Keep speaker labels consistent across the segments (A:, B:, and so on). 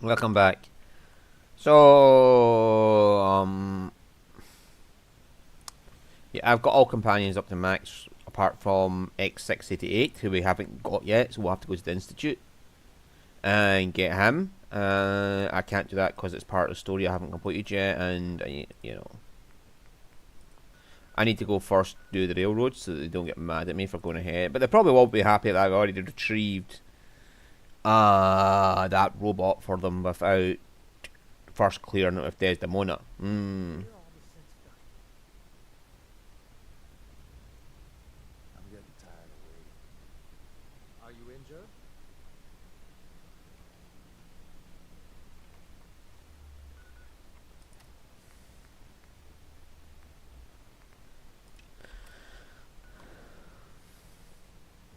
A: Welcome back. So, yeah, I've got all companions up to max, apart from X688, who we haven't got yet, so we'll have to go to the Institute and get him. I can't do that because it's part of the story I haven't completed yet, and I need to go first do the railroad so that they don't get mad at me for going ahead. But they probably won't be happy that I've already retrieved that robot for them without first clearing it with Desdemona.
B: Where are all the sense done?
C: I'm getting tired of waiting.
B: Are you injured?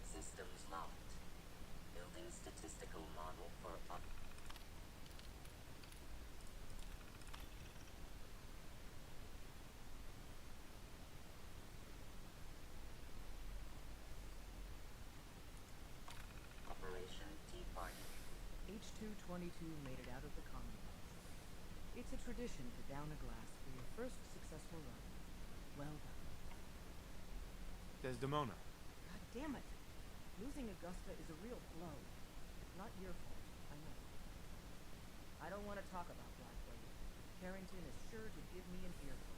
D: Systems locked. Building statistical model for Operation Tea Party.
E: H222 made it out of the Commonwealth. It's a tradition to down a glass for your first successful run. Well done.
C: Desdemona.
E: God damn it! Losing Augusta is a real blow. Not your fault, I know. I don't want to talk about Blackway. Carrington is sure to give me an earful.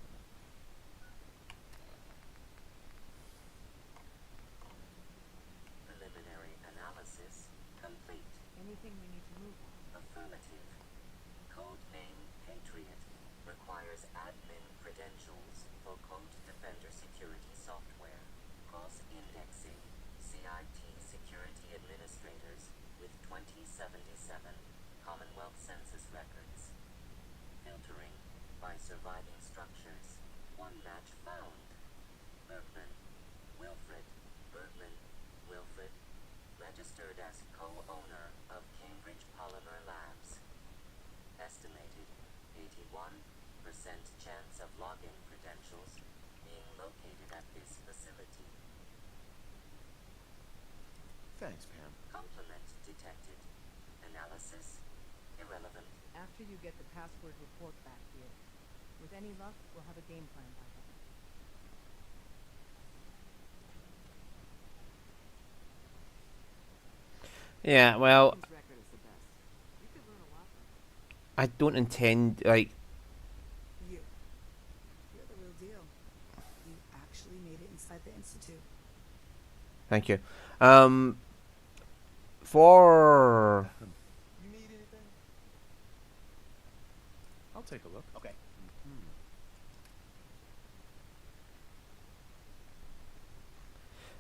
D: Preliminary analysis complete.
E: Anything we need to move on?
D: Affirmative. Code name Patriot requires admin credentials for Code Defender security software. Cross-indexing CIT security administrators with 2077 Commonwealth Census records. Filtering by surviving structures. One match found. Bergman. Wilfred. Bergman. Wilfred. Registered as co-owner of Cambridge Polymer Labs. Estimated 81% chance of login credentials being located at this facility.
C: Thanks, Pam.
D: Complement detected. Analysis irrelevant.
E: After you get the password report back here. With any luck, we'll have a game plan by then.
A: Yeah, well,
E: His record is the best. You could learn a lot from him.
A: I don't intend, like,
F: You. You're the real deal. You actually made it inside the Institute.
A: thank you. Um, for
C: You need anything? I'll take a look.
B: Okay.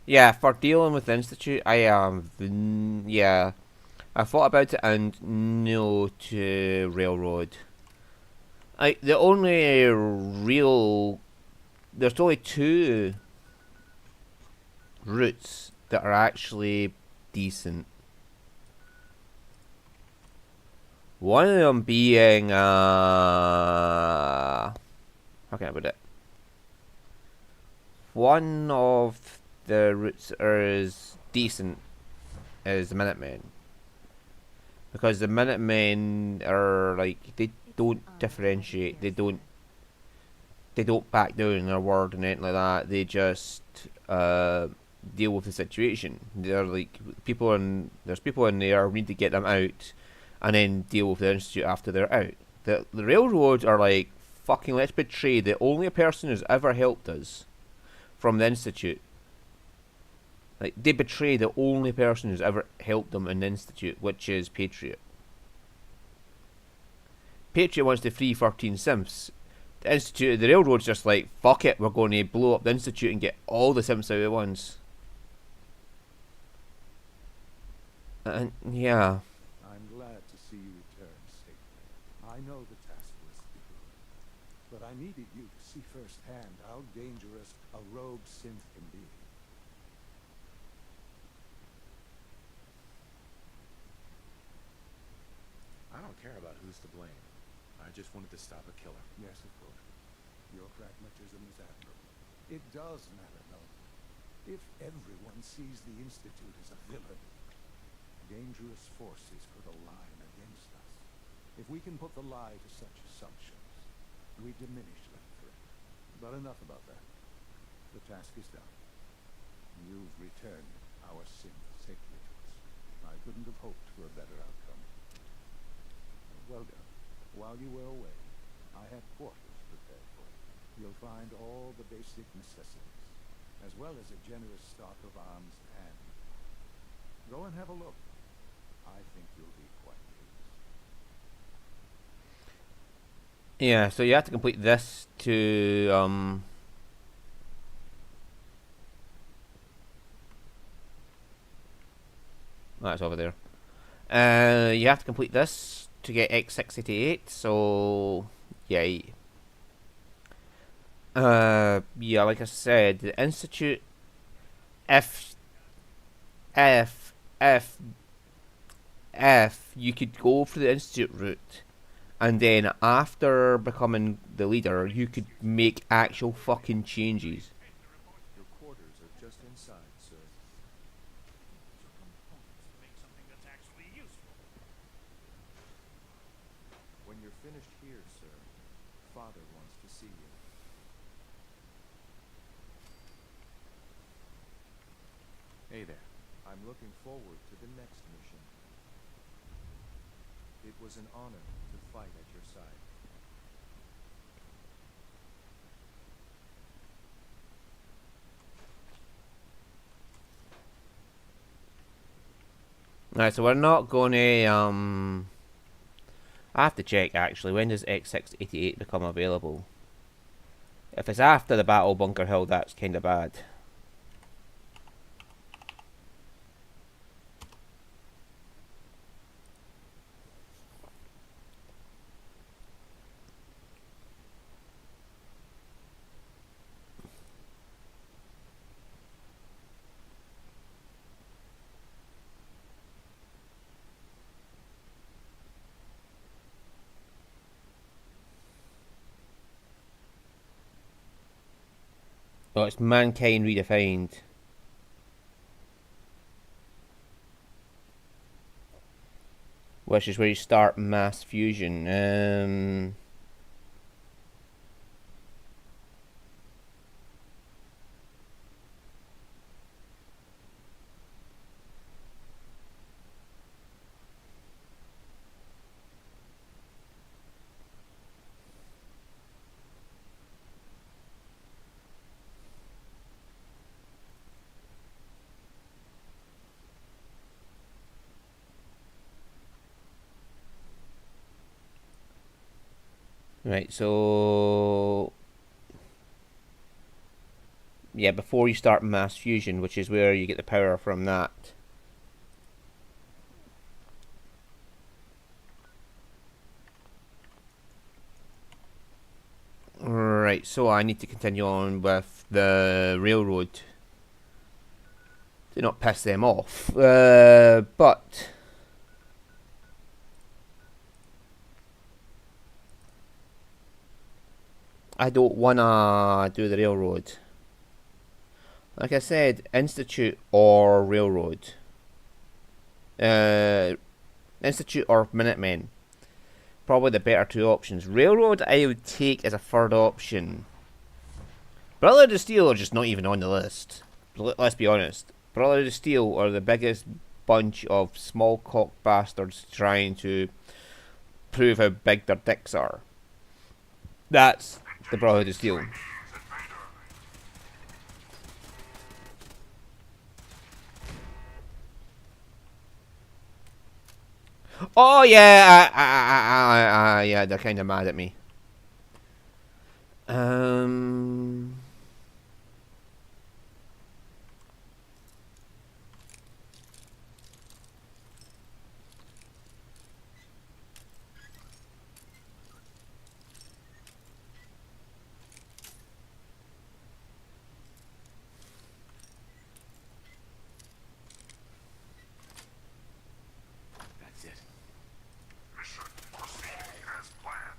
A: yeah, for dealing with the Institute, yeah, I thought about it and no to railroad. The only real there's only two routes that are actually decent. One of them being how can I put it? One of the routes is decent is the Minutemen. Because the Minutemen are like they don't differentiate. They don't back down in their word and anything like that. They just deal with the situation. They're like there's people in there. We need to get them out, and then deal with the Institute after they're out. The railroads are like fucking. Let's betray the only person who's ever helped us from the Institute. Like they betray the only person who's ever helped them in the Institute, which is Patriot. Patriot wants to free 13 Simps. The Institute, the Railroad's just like, fuck it, we're going to blow up the Institute and get all the Simps out at once. And yeah,
C: I'm glad to see you return safely. I know the task was difficult, but I needed you to see firsthand how dangerous a rogue synth can be. I don't care about who's to blame. I just wanted to stop a killer. Yes, of course. Your pragmatism is admirable. It does matter, though. If everyone sees the Institute as a villain, dangerous forces could align against us. If we can put the lie to such assumptions, we diminish that threat. But enough about that. The task is done. You've returned our synth safely to us. I couldn't have hoped for a better outcome. Well done. While you were away, I had quarters prepared for you. You'll find all the basic necessities, as well as a generous stock of arms and ammo. Go and have a look. I think you'll be quite pleased.
A: Yeah, so you have to complete this to that's over there. You have to complete this to get X688, so yeah. Yeah, like I said, the Institute, if you could go for the Institute route, and then after becoming the leader, you could make actual fucking changes.
B: Your quarters are just inside, sir.
G: Make something that's actually useful.
B: When you're finished here, sir, Father wants to see you. Hey there. I'm looking forward to the next mission. It was an honor to fight at your side.
A: Right, so we're not going to I have to check actually, when does X688 become available? If it's after the Battle of Bunker Hill, that's kinda bad. Oh, it's Mankind Redefined. Which is where you start mass fusion. Right, so yeah, before you start mass fusion, which is where you get the power from that. Right, so I need to continue on with the railroad to not piss them off, but I don't wanna do the railroad. Like I said, Institute or railroad. Institute or Minutemen. Probably the better two options. Railroad I would take as a third option. Brotherhood of Steel are just not even on the list. Let's be honest. Brotherhood of Steel are the biggest bunch of small cock bastards trying to prove how big their dicks are. That's the Brotherhood of Steel. Oh yeah, yeah, they're kind of mad at me.
B: That's it.
G: Mission proceeding as planned.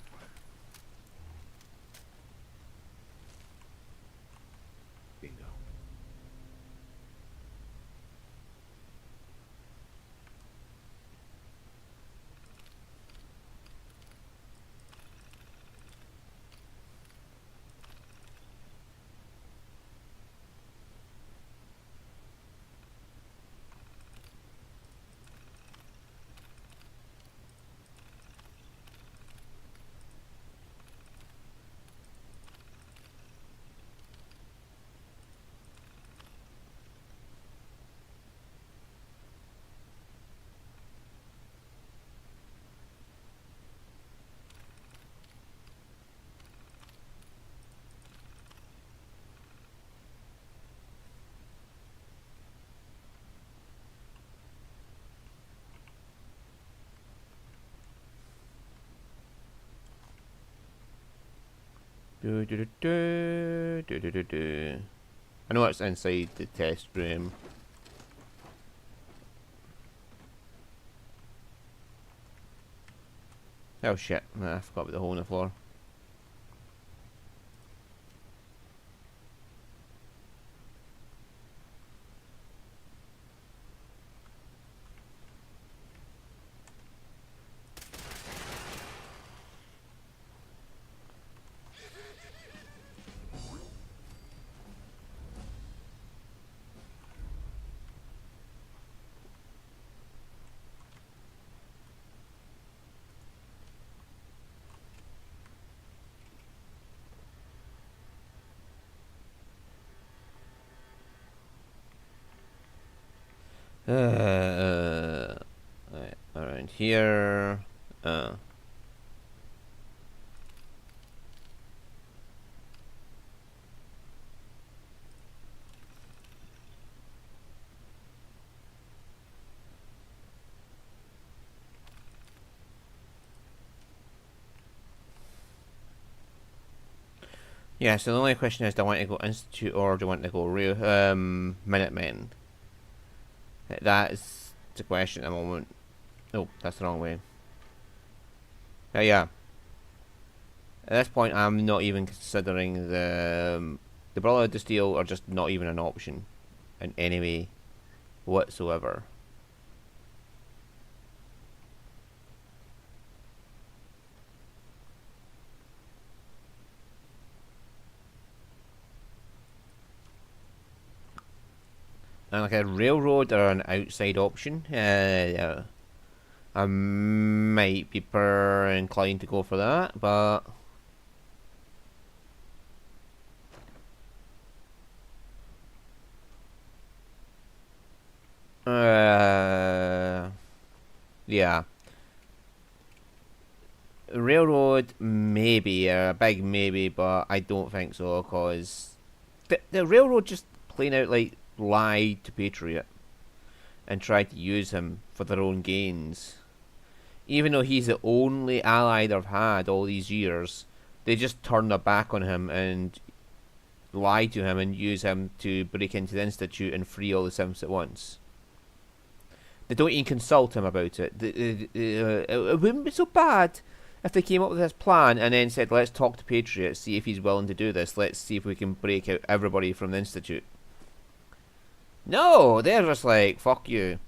A: Do do do do do do do do. I know it's inside the test room. Oh shit! Nah, I forgot about the hole in the floor. Right, around here. Yeah, so the only question is, do I want to go Institute or do I want to go Minutemen? That is the question at the moment. Oh, that's the wrong way. Yeah. At this point, I'm not even considering the Brotherhood of Steel are just not even an option in any way whatsoever. And like a railroad or an outside option, I might be inclined to go for that, but yeah. Railroad, maybe, a big maybe, but I don't think so, because the railroad just plain out like lied to Patriot and tried to use him for their own gains. Even though he's the only ally they've had all these years, they just turned their back on him and lie to him and use him to break into the Institute and free all the Simps at once. They don't even consult him about it. It wouldn't be so bad if they came up with this plan and then said, let's talk to Patriot, see if he's willing to do this, let's see if we can break out everybody from the Institute. No, they're just like, fuck you.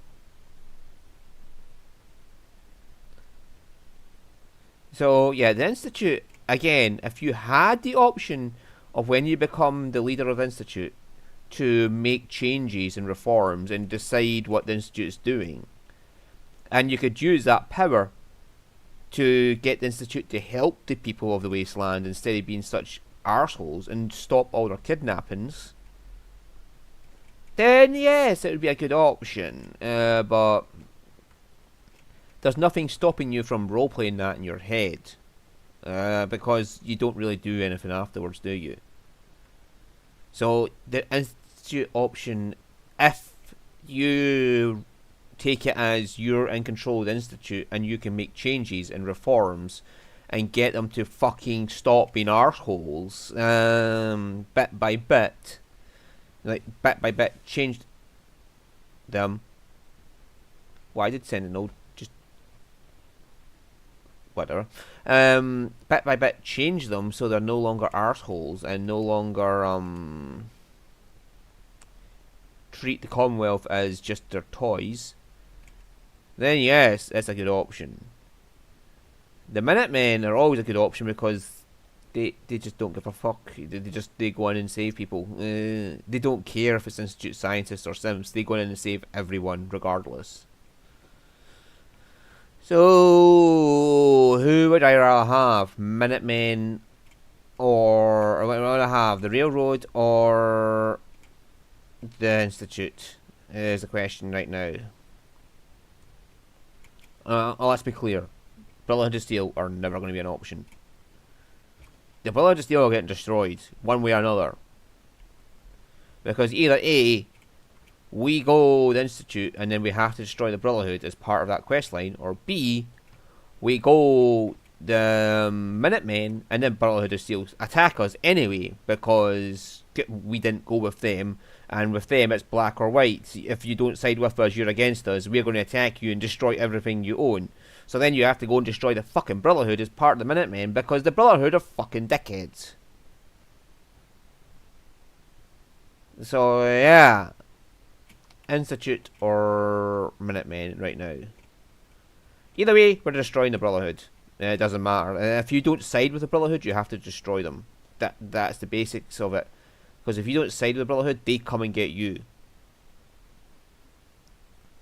A: So, yeah, the Institute, again, if you had the option of when you become the leader of the Institute to make changes and reforms and decide what the Institute is doing, and you could use that power to get the Institute to help the people of the Wasteland instead of being such arseholes and stop all their kidnappings, then yes, it would be a good option. But there's nothing stopping you from role-playing that in your head. Because you don't really do anything afterwards, do you? So, the Institute option, if you take it as you're in control of the Institute and you can make changes and reforms and get them to fucking stop being arseholes, bit by bit, like bit by bit, change them. Well, I did send a note, just whatever. Bit by bit, change them so they're no longer arseholes and no longer treat the Commonwealth as just their toys. Then yes, it's a good option. The Minutemen are always a good option because they just don't give a fuck. They go in and save people. They don't care if it's Institute scientists or Simps. They go in and save everyone regardless. So who would I rather have? Minutemen or what would I have? The Railroad or the Institute is the question right now. Let's be clear. Brotherhood of Steel are never going to be an option. The Brotherhood of Steel are getting destroyed, one way or another. Because either A, we go the Institute and then we have to destroy the Brotherhood as part of that quest line, or B, we go the Minutemen and the Brotherhood of Steel attack us anyway because we didn't go with them, and with them it's black or white. If you don't side with us, you're against us. We're going to attack you and destroy everything you own. So then you have to go and destroy the fucking Brotherhood as part of the Minutemen because the Brotherhood are fucking dickheads. So yeah, Institute or Minutemen right now. Either way, we're destroying the Brotherhood. It doesn't matter. If you don't side with the Brotherhood, you have to destroy them. That's the basics of it. Because if you don't side with the Brotherhood, they come and get you.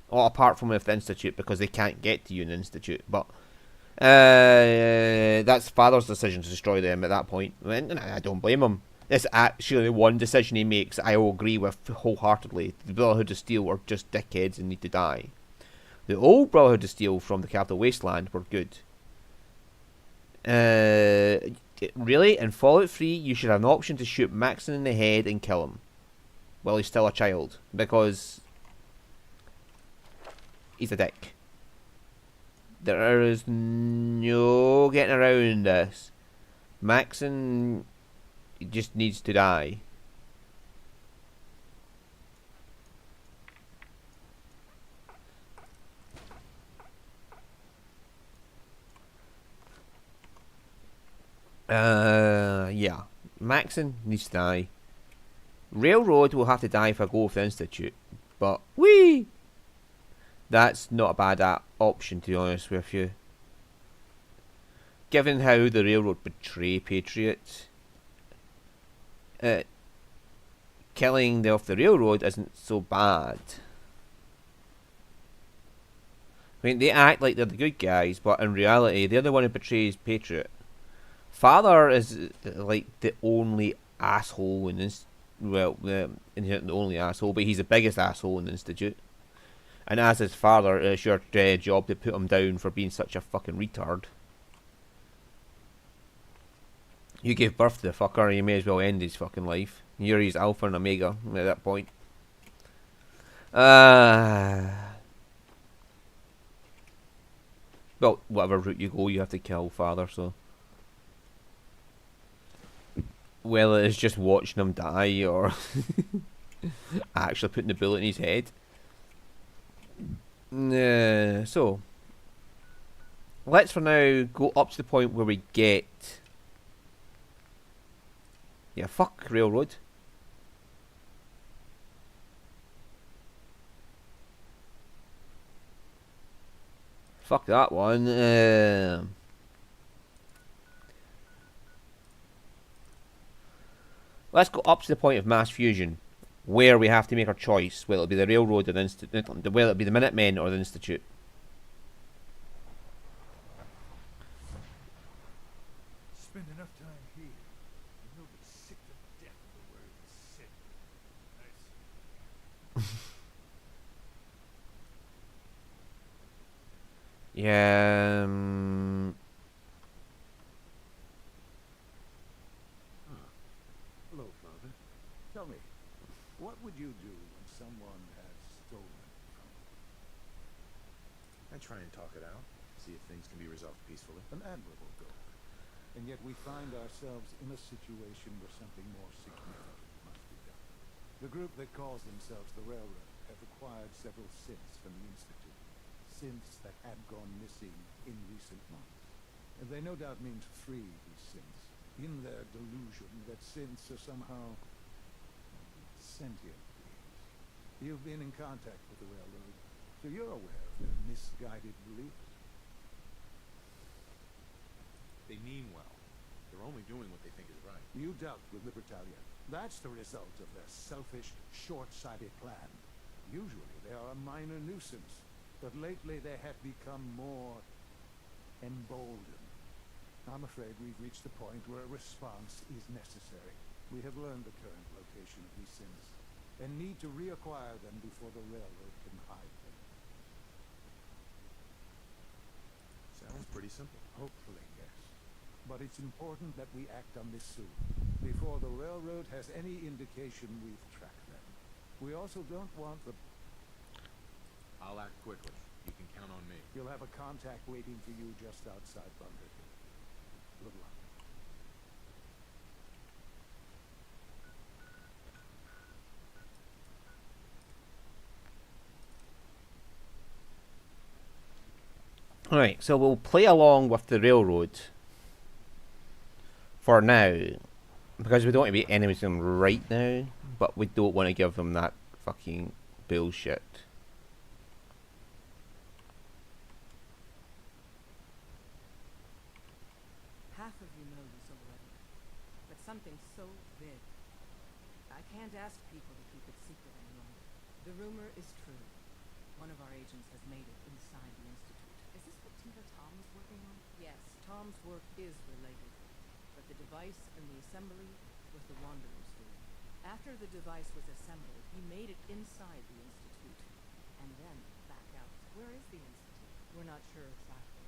A: Well, apart from with the Institute, because they can't get to you in the Institute. But that's Father's decision to destroy them at that point. And I don't blame him. It's actually one decision he makes I will agree with wholeheartedly. The Brotherhood of Steel are just dickheads and need to die. The old Brotherhood of Steel from the Capital Wasteland were good. Really, in Fallout 3, you should have an option to shoot Maxon in the head and kill him while he's still a child, because he's a dick. There is no getting around this. Maxon just needs to die. Yeah. Maxon needs to die. Railroad will have to die if I go with the Institute. But, whee! That's not a bad option, to be honest with you. Given how the Railroad betray Patriots, killing off the Railroad isn't so bad. I mean, they act like they're the good guys, but in reality, they're the one who betrays Patriot. Father is like the only asshole in this. Well, the only asshole, but he's the biggest asshole in the Institute. And as his father, it's your job to put him down for being such a fucking retard. You gave birth to the fucker, you may as well end his fucking life. You're his alpha and omega at that point. Well, whatever route you go, you have to kill Father, so. Well, it's just watching him die, or actually putting the bullet in his head. So, let's for now go up to the point where we get... Yeah, fuck Railroad. Fuck that one. Let's go up to the point of mass fusion, where we have to make our choice, whether it be the Railroad or the Institute, whether it be the Minutemen or the Institute.
C: Spend enough time here, and you'll be sick to death of the word sick.
A: Yeah.
C: Hello, Father. Tell me, what would you do when someone has stolen from you?
B: I try and talk it out, see if things can be resolved peacefully.
C: An admirable goal. And yet we find ourselves in a situation where something more significant must be done. The group that calls themselves the Railroad have acquired several synths from the Institute. Synths that had gone missing in recent months. And they no doubt mean to free these synths, in their delusion that synths are somehow sentient beings. You've been in contact with the Railroad, so you're aware of their misguided beliefs.
B: They mean well. They're only doing what they think is right.
C: You dealt with Libertalia. That's the result of their selfish, short-sighted plan. Usually they are a minor nuisance, but lately they have become more emboldened. I'm afraid we've reached the point where a response is necessary. We have learned the current location of these synths, and need to reacquire them before the Railroad can hide them.
B: Sounds pretty simple.
C: Hopefully, yes. But it's important that we act on this soon, before the Railroad has any indication we've tracked them. We also don't want the...
B: I'll act quickly. You can count on me.
C: You'll have a contact waiting for you just outside Bunker Hill. Good luck.
A: Right, so we'll play along with the railroad for now, because we don't want to be enemies with them right now, but we don't want to give them that fucking bullshit.
E: Half of you know this already, but something so big, I can't ask people to keep it secret any longer. The rumor is true. One of our agents has made it inside the Institute.
F: Is this what Tinker Tom was working on?
E: Yes, Tom's work is related, but the device and the assembly was the Wanderer's doing. After the device was assembled, he made it inside the Institute, and then back out.
F: Where is the Institute?
E: We're not sure exactly.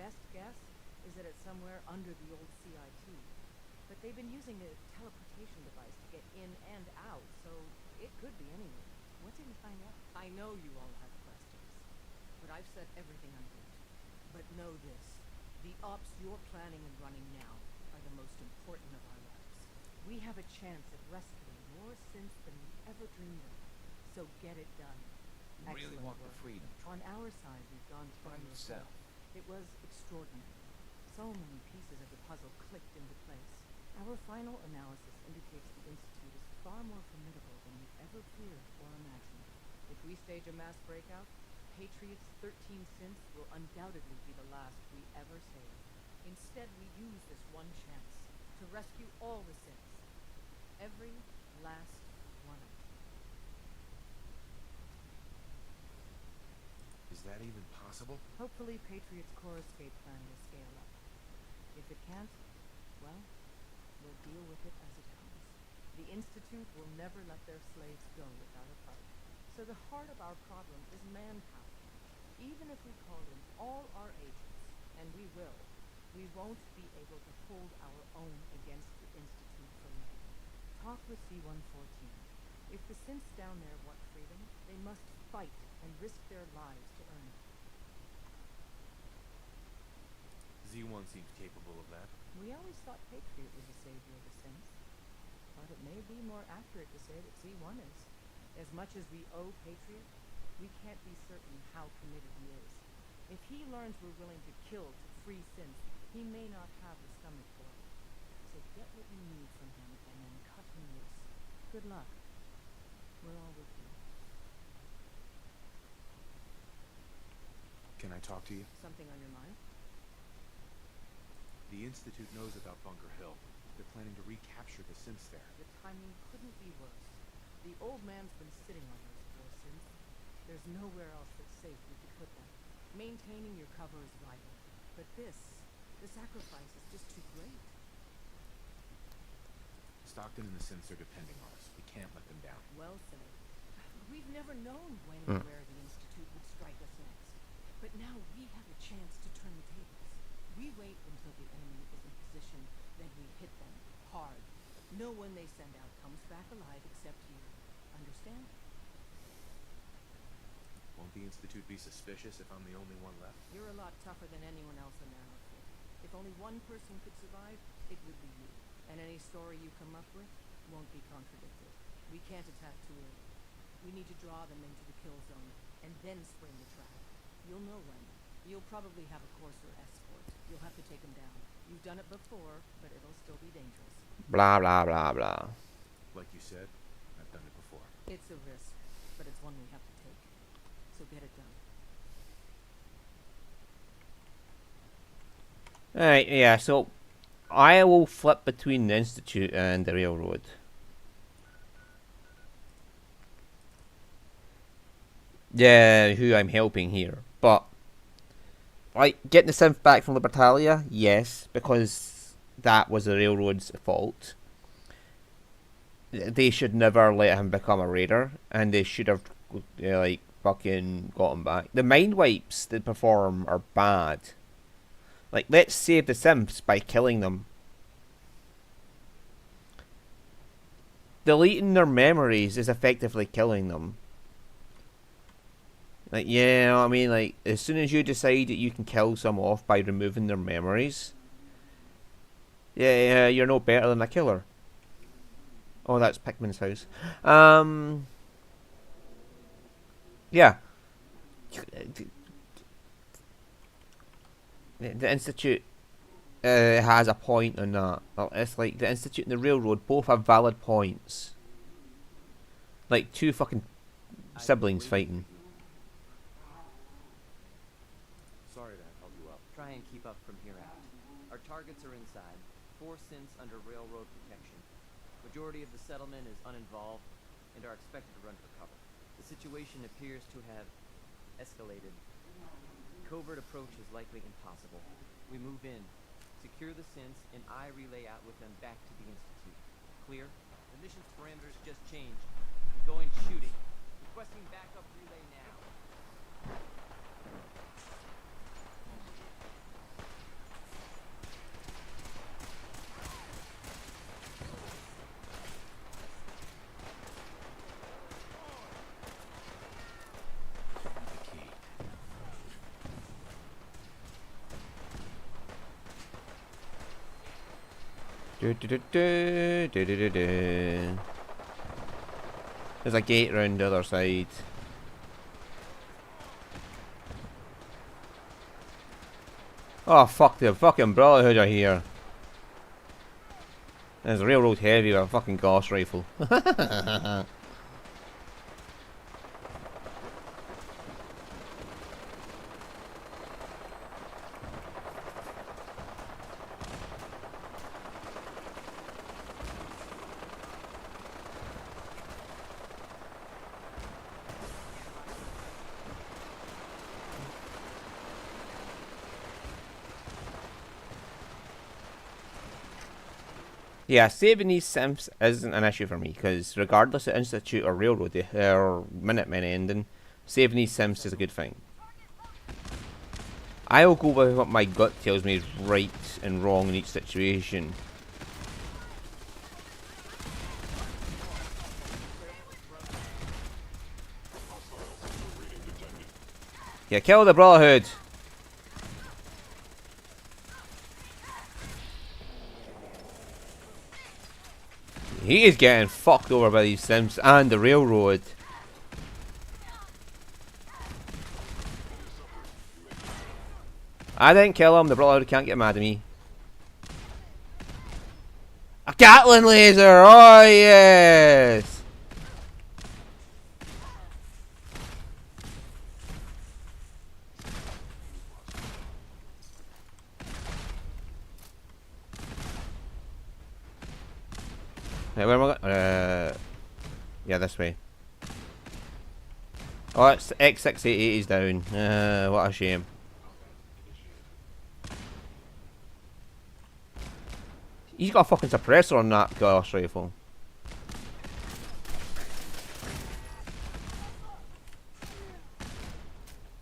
E: Best guess is that it's somewhere under the old CIT. But they've been using a teleportation device to get in and out, so it could be anywhere.
F: What did he find out?
E: I know you all have questions, but I've set everything on route. But know this, the ops you're planning and running now are the most important of our lives. We have a chance at rescuing more synths than we ever dreamed of, so get it done.
C: You really
E: Excellent
C: want the
E: work.
C: freedom.
E: On our side, we've gone
C: By
E: through
C: yourself.
E: It was extraordinary. So many pieces of the puzzle clicked into place. Our final analysis indicates the Institute is far more formidable than we ever feared or imagined. If we stage a mass breakout, Patriot's 13 synths will undoubtedly be the last we ever save. Instead, we use this one chance to rescue all the synths. Every last one of them.
C: Is that even possible?
E: Hopefully, Patriot's core escape plan will scale up. If it can't, well, we'll deal with it as it comes. The Institute will never let their slaves go without a fight. So the heart of our problem is manpower. Even if we call in all our agents, and we will, we won't be able to hold our own against the Institute for long. Talk with C-114. If the synths down there want freedom, they must fight and risk their lives to earn it.
C: Z1 seems capable of that.
E: We always thought Patriot was the savior of the synths, but it may be more accurate to say that Z1 is. As much as we owe Patriot, we can't be certain how committed he is. If he learns we're willing to kill to free synths, he may not have the stomach for it. So get what you need from him and then cut him loose. Good luck. We're all with you.
C: Can I talk to you?
E: Something on your mind?
C: The Institute knows about Bunker Hill. They're planning to recapture the synths there.
E: The timing couldn't be worse. The old man's been sitting on those 4 synths. There's nowhere else that's safe we could put them. Maintaining your cover is vital. But the sacrifice is just too great.
C: Stockton and the synths are depending on us. We can't let them down.
E: Well said. We've never known when
A: Hmm.
E: and where the Institute would strike us next. But now we have a chance to turn the tables. We wait until the enemy is in position, then we hit them hard. No one they send out comes back alive except you. Understand?
C: Won't the Institute be suspicious if I'm the only one left?
E: You're a lot tougher than anyone else in their outfit. If only one person could survive, it would be you. And any story you come up with won't be contradicted. We can't attack too early. We need to draw them into the kill zone, and then spring the trap. You'll know when. You'll probably have a courser escort. You'll have to take them down. You've done it before, but it'll still be dangerous.
A: Blah blah blah blah.
C: Like you said, I've done it before.
E: It's a risk, but it's one we have to take. So get it done.
A: Alright, yeah, so I will flip between the Institute and the railroad. Yeah, who I'm helping here. But, like, getting the synth back from Libertalia, yes, because that was the railroad's fault. They should never let him become a raider, and they should have, like, fucking got him back. The mind wipes they perform are bad. Like, let's save the synths by killing them. Deleting their memories is effectively killing them. Like, yeah, you know what I mean? Like, as soon as you decide that you can kill some off by removing their memories, Yeah, you're no better than a killer. Oh, that's Pikmin's house. Yeah. The Institute has a point on that. Well, it's like the Institute and the Railroad both have valid points. Like two fucking siblings fighting.
C: Sorry to help you up.
H: Try and keep up from here out. Our targets are inside. 4 synths under railroad protection. Majority of the settlement is uninvolved and are expected to run for cover. The situation appears to have escalated. Covert approach is likely impossible. We move in, secure the synths, and I relay out with them back to the Institute. Clear? The mission's parameters just changed. I'm going shooting. Requesting backup relay now.
A: There's a gate round the other side. Oh fuck, the fucking Brotherhood are here. There's a railroad heavy with a fucking Gauss rifle. Yeah, saving these Sims isn't an issue for me, because regardless of Institute or Railroad or Minutemen ending, saving these Sims is a good thing. I'll go with what my gut tells me is right and wrong in each situation. Yeah, kill the Brotherhood! He is getting fucked over by these Sims and the Railroad. I didn't kill him, the Brotherhood can't get mad at me. A Gatling laser! Oh yes! Hey, where am I going? Yeah, this way. Oh, it's X688 is down. What a shame. He's got a fucking suppressor on that Gauss rifle.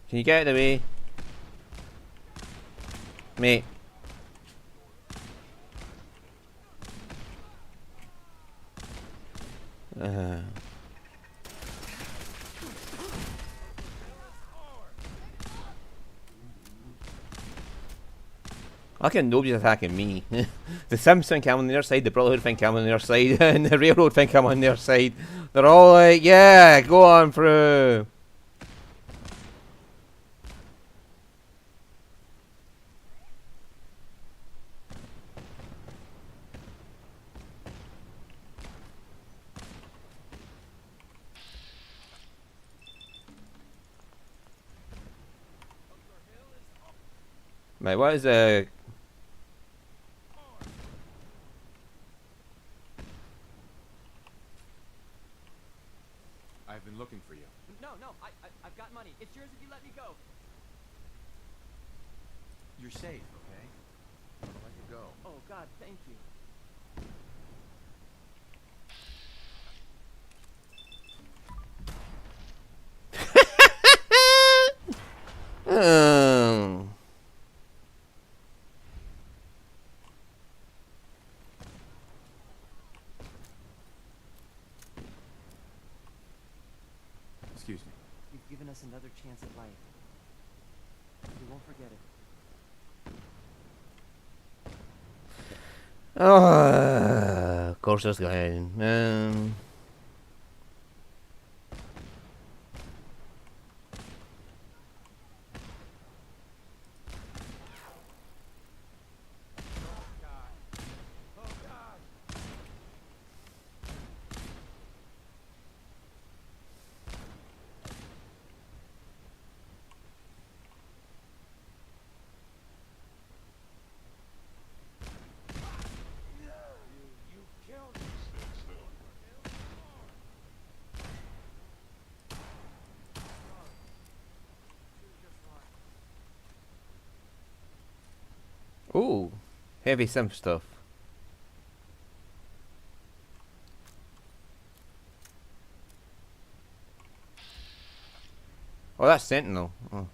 A: Can you get out of the way? Mate. I can nobody's attacking me. The Sims think I'm on their side, the Brotherhood think I'm on their side, and the Railroad think I'm on their side. They're all like, yeah, go on through. Mate, what is
C: I've been looking for you.
H: No, I've got money. It's yours if you let me go.
C: You're safe, okay? I'll let you go.
H: Oh God, thank you.
C: Excuse me.
H: You've given us another chance at life. We won't forget it.
A: Of course there's going. Ooh, heavy sim stuff. Oh, that's Sentinel. Oh.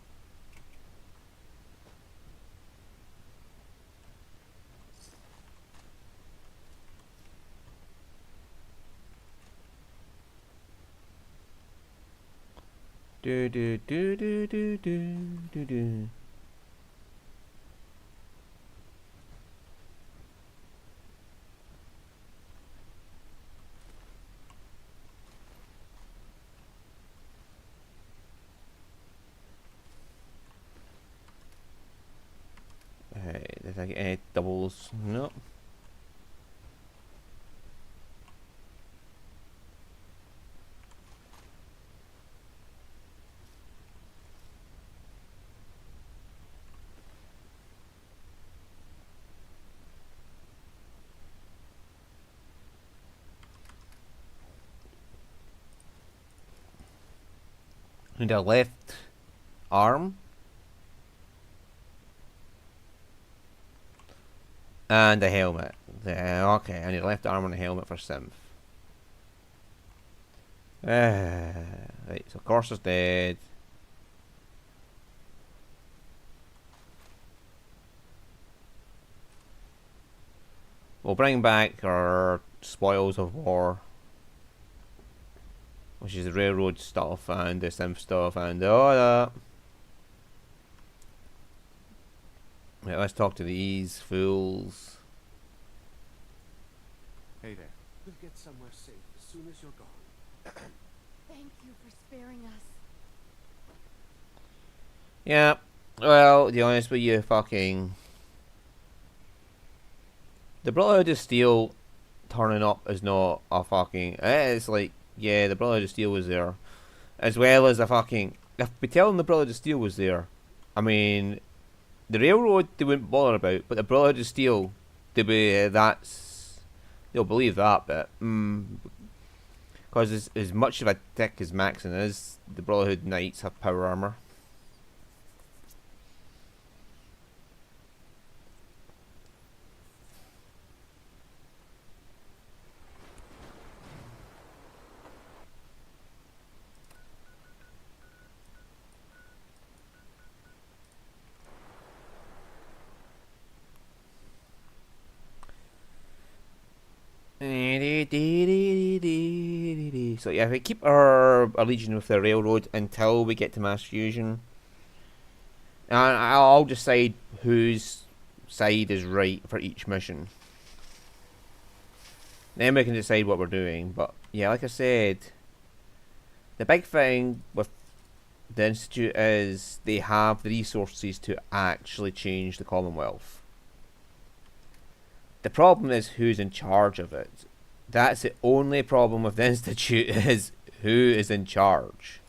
A: Do do do do do do do do. Did I get any doubles? No. Need a left arm. And a helmet. Okay, I need a left arm and a helmet for Synth. Right, so Corsair's dead. We'll bring back our spoils of war, which is the railroad stuff and the Synth stuff and all that. Right, let's talk to these fools.
C: Hey there.
I: We'll get somewhere safe as soon as you're gone.
F: Thank you for sparing us.
A: Yeah, well, to be honest with you, fucking... The Brotherhood of Steel turning up is not a fucking... It's like, yeah, the Brotherhood of Steel was there. As well as a fucking... If we tell them the Brotherhood of Steel was there, I mean... The railroad they wouldn't bother about, but the Brotherhood of Steel, they'll be, they'll believe that bit. Because as much of a dick as Maxon is, the Brotherhood Knights have power armor. So yeah, we keep our legion with the railroad until we get to mass fusion, and I'll decide whose side is right for each mission. Then we can decide what we're doing. But yeah, like I said, the big thing with the Institute is they have the resources to actually change the Commonwealth. The problem is who's in charge of it. That's the only problem with the Institute is who is in charge.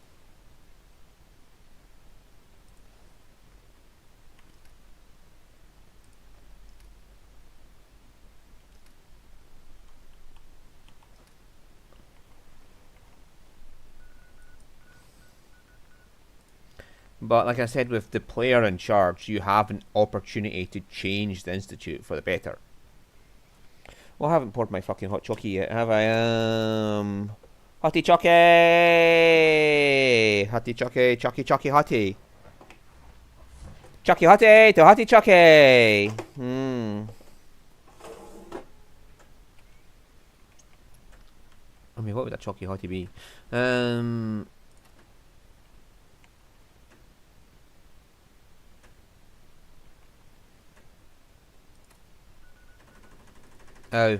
A: But like I said, with the player in charge, you have an opportunity to change the Institute for the better. Well, I haven't poured my fucking hot chockey yet, have I? Hotty chockey! Hotty chockey, chockey chockey hotty. Chockey hotty to hotty chockey! I mean, what would that chockey hotty be? Oh.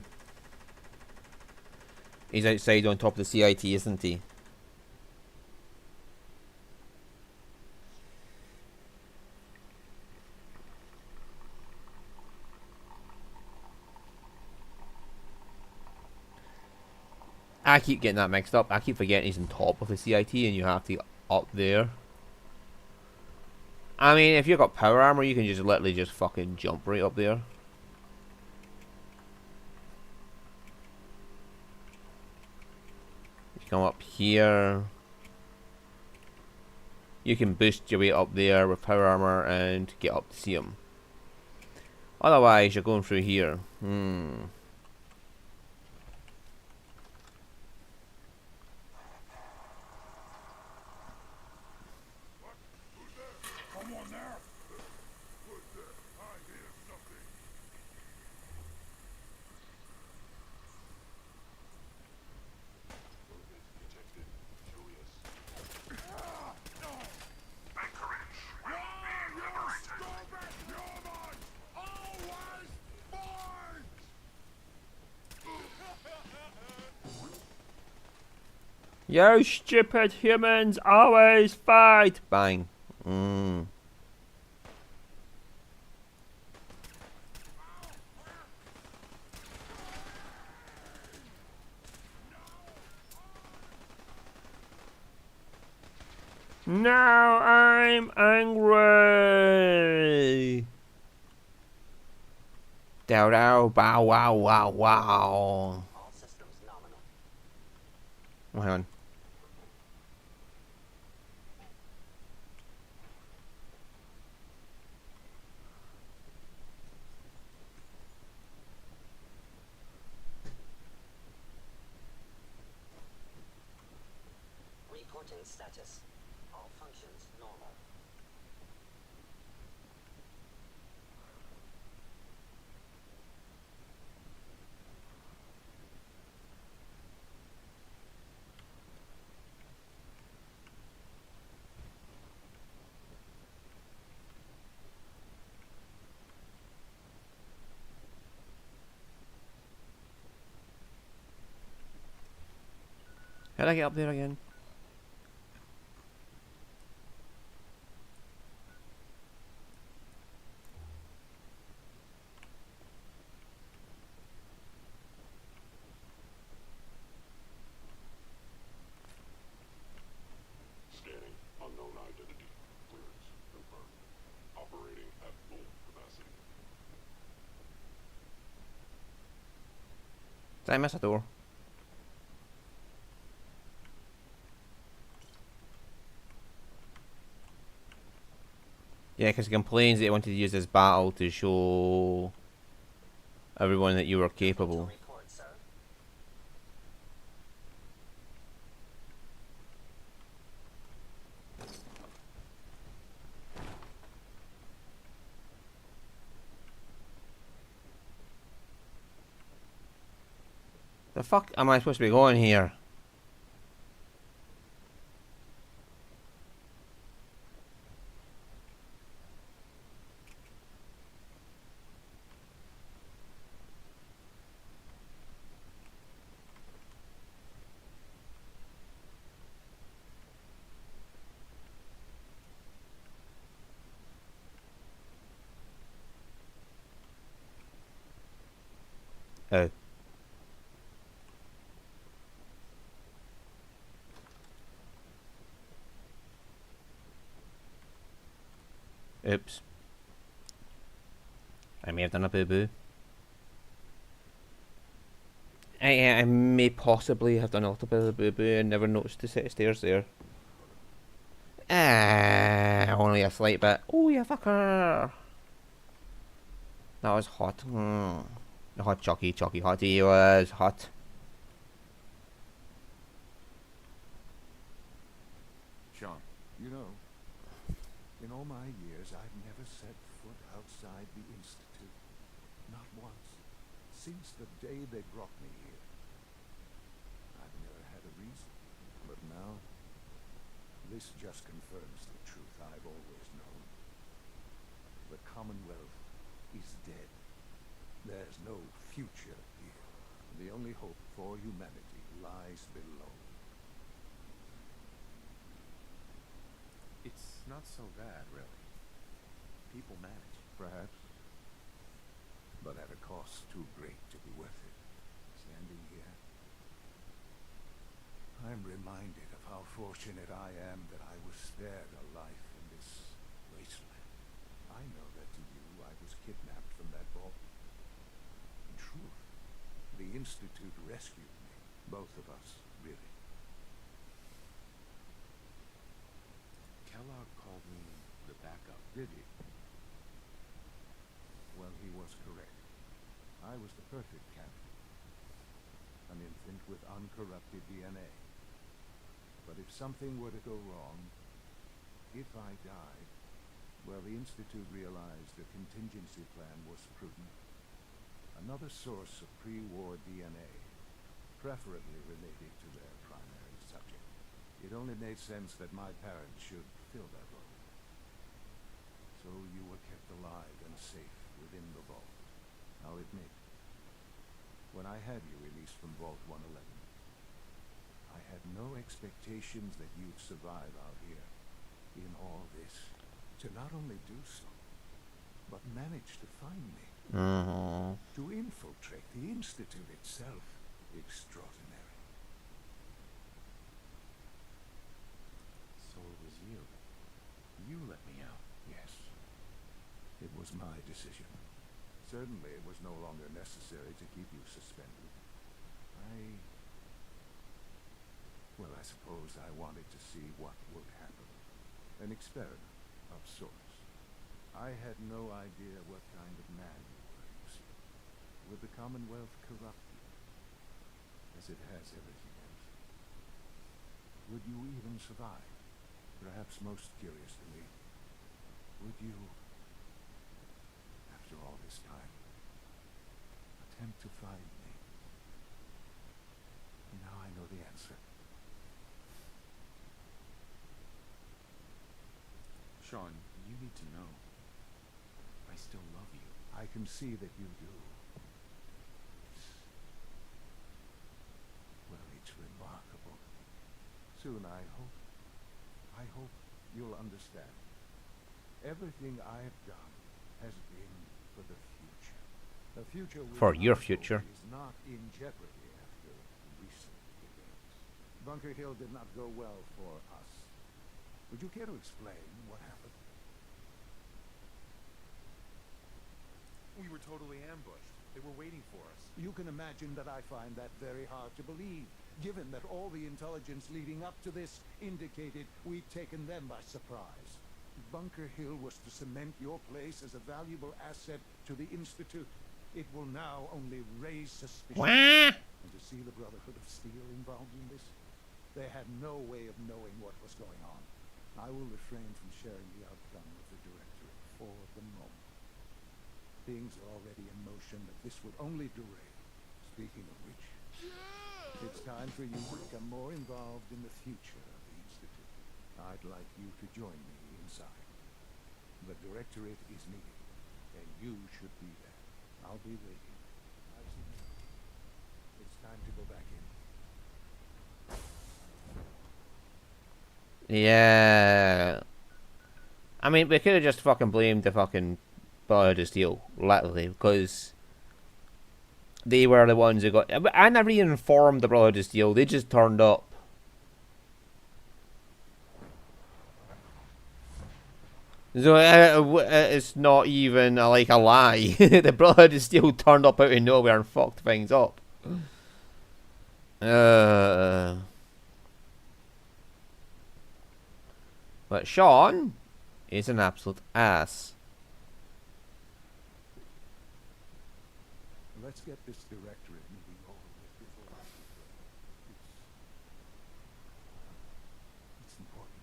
A: He's outside on top of the CIT, isn't he? I keep getting that mixed up. I keep forgetting he's on top of the CIT and you have to get up there. I mean, if you've got power armor, you can just literally just fucking jump right up there. If you come up here, you can boost your way up there with power armor and get up to see him. Otherwise, you're going through here. You stupid humans always fight! Bang. Now I'm angry. Dow dow bow wow wow wow.
D: All systems nominal.
A: Oh, hang on.
D: Reporting status. All functions normal.
A: How'd I get up there again?
G: Scanning. Unknown identity. Clearance confirmed. Operating at full capacity.
A: Did I miss a door? Yeah, because he complains that he wanted to use this battle to show everyone that you were capable.
D: Report, sir.
A: The fuck am I supposed to be going here? Oh. Oops. I may have done a boo-boo. I may possibly have done a little bit of a boo-boo and never noticed the set of stairs there. Only a slight bit. Oh, you fucker! That was hot. Hot Chucky Hottie was hot.
C: Sean, you know, in all my years, I've never set foot outside the Institute. Not once. Since the day they brought me here. I've never had a reason. But now, this just confirms the truth I've always known. The Commonwealth is dead. There's no future here. The only hope for humanity lies below.
B: It's not so bad, really. People manage.
C: Perhaps. But at a cost too great to be worth it. Standing here, I'm reminded of how fortunate I am that I was spared a life in this wasteland. I know that to you I was kidnapped from that vault. In truth, the Institute rescued me. Both of us, really.
B: Kellogg called me the backup.
C: Did he? Well, he was correct. I was the perfect candidate. An infant with uncorrupted DNA. But if something were to go wrong, if I died, well, the Institute realized a contingency plan was prudent. Another source of pre-war DNA, preferably related to their primary subject. It only made sense that my parents should fill that role. So you were kept alive and safe within the vault. I'll admit, when I had you released from Vault 111, I had no expectations that you'd survive out here in all this. To not only do so, but manage to find me. To infiltrate the Institute itself. Extraordinary.
B: So it was you. You let me out.
C: Yes. It was my decision. Certainly it was no longer necessary to keep you suspended. Well, I suppose I wanted to see what would happen. An experiment of sorts. I had no idea what kind of man you were, you see. Would the Commonwealth corrupt you? As it has everything else. Would you even survive? Perhaps most curious to me, would you, after all this time, attempt to find me? And now I know the answer.
B: Sean, you need to know. I still love you.
C: I can see that you do. Well, it's remarkable. Soon, I hope you'll understand. Everything I've done has been for the future. The future
A: For your future.
C: is not in jeopardy after recent events. Bunker Hill did not go well for us. Would you care to explain what happened?
B: We were totally ambushed. They were waiting for us.
C: You can imagine that I find that very hard to believe, given that all the intelligence leading up to this indicated we'd taken them by surprise. Bunker Hill was to cement your place as a valuable asset to the Institute. It will now only raise suspicion. And to see the Brotherhood of Steel involved in this, they had no way of knowing what was going on. I will refrain from sharing the outcome of the Directorate for the moment. Things are already in motion that this would only derail. Speaking of which, it's time for you to become more involved in the future of the Institute. I'd like you to join me inside. The Directorate is meeting, and you should be there. I'll be waiting. I've seen it. It's time to go back in.
A: Yeah. I mean, we could have just fucking blamed the fucking Brotherhood of Steel, literally, because they were the ones who got. I never even informed the Brotherhood of Steel. They just turned up. So it's not even like a lie. The Brotherhood of Steel turned up out of nowhere and fucked things up. But Sean is an absolute ass.
C: Let's get this Directorate meeting over with before I it's important.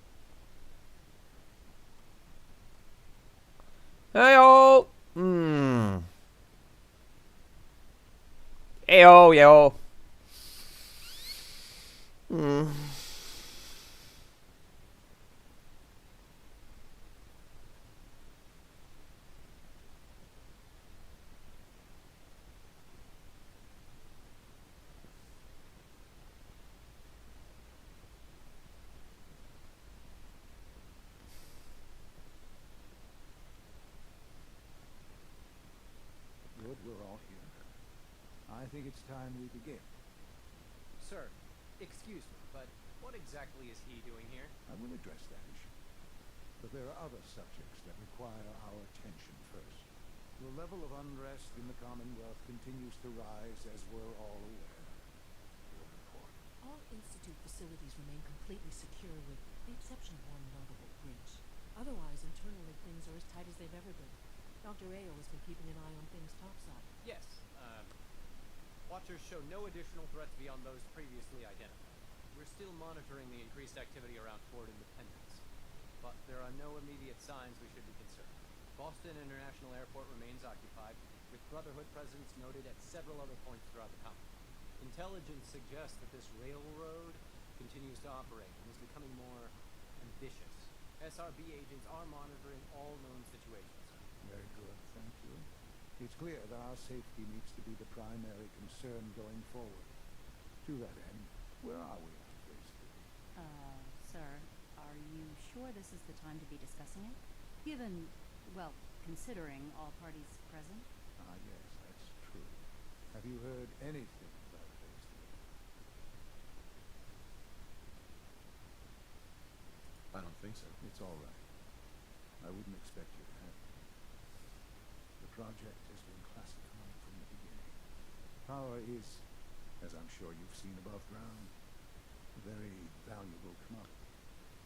A: Heyo! Heyo, yo.
C: that we're all here, I think it's time we begin.
J: Sir, excuse me, but what exactly is he doing here?
C: I will address that issue. But there are other subjects that require our attention first. The level of unrest in the Commonwealth continues to rise, as we're all aware. Your report.
K: All Institute facilities remain completely secure with the exception of one notable breach. Otherwise, internally, things are as tight as they've ever been. Dr. Ayo has been keeping an eye on things topside.
J: Yes, Watchers show no additional threats beyond those previously identified. We're still monitoring the increased activity around Fort Independence, but there are no immediate signs we should be concerned. Boston International Airport remains occupied, with Brotherhood presence noted at several other points throughout the Commonwealth. Intelligence suggests that this railroad continues to operate and is becoming more ambitious. SRB agents are monitoring all known situations.
C: Very good, thank you. It's clear that our safety needs to be the primary concern going forward. To that end, where are we on phase 3?
L: Sir, are you sure this is the time to be discussing it? Given, well, considering all parties present?
C: Ah, yes, that's true. Have you heard anything about phase 3?
B: I don't think so.
C: It's all right. I wouldn't expect you to have. The project has been classified from the beginning. Power is, as I'm sure you've seen above ground, a very valuable commodity.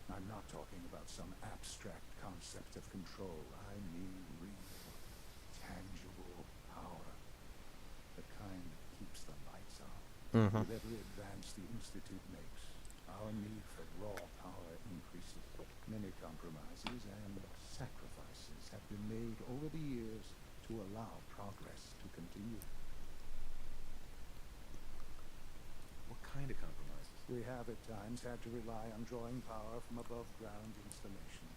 C: I'm not talking about some abstract concept of control. I mean real, tangible power. The kind that keeps the lights on. With every advance the Institute makes, our need for raw power increases. Many compromises and sacrifices have been made over the years to allow progress to continue.
B: What kind of compromises?
C: We have at times had to rely on drawing power from above-ground installations.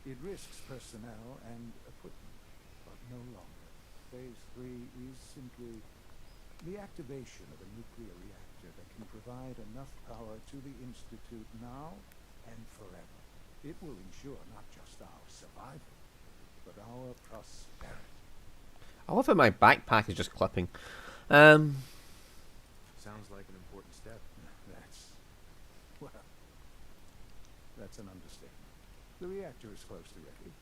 C: It risks personnel and equipment, but no longer. Phase 3 is simply the activation of a nuclear reactor that can provide enough power to the Institute now and forever. It will ensure not just our survival, but our prosperity.
A: I love how my backpack is just clipping.
B: Sounds like an important step.
C: That's an understatement. The reactor is close to ready,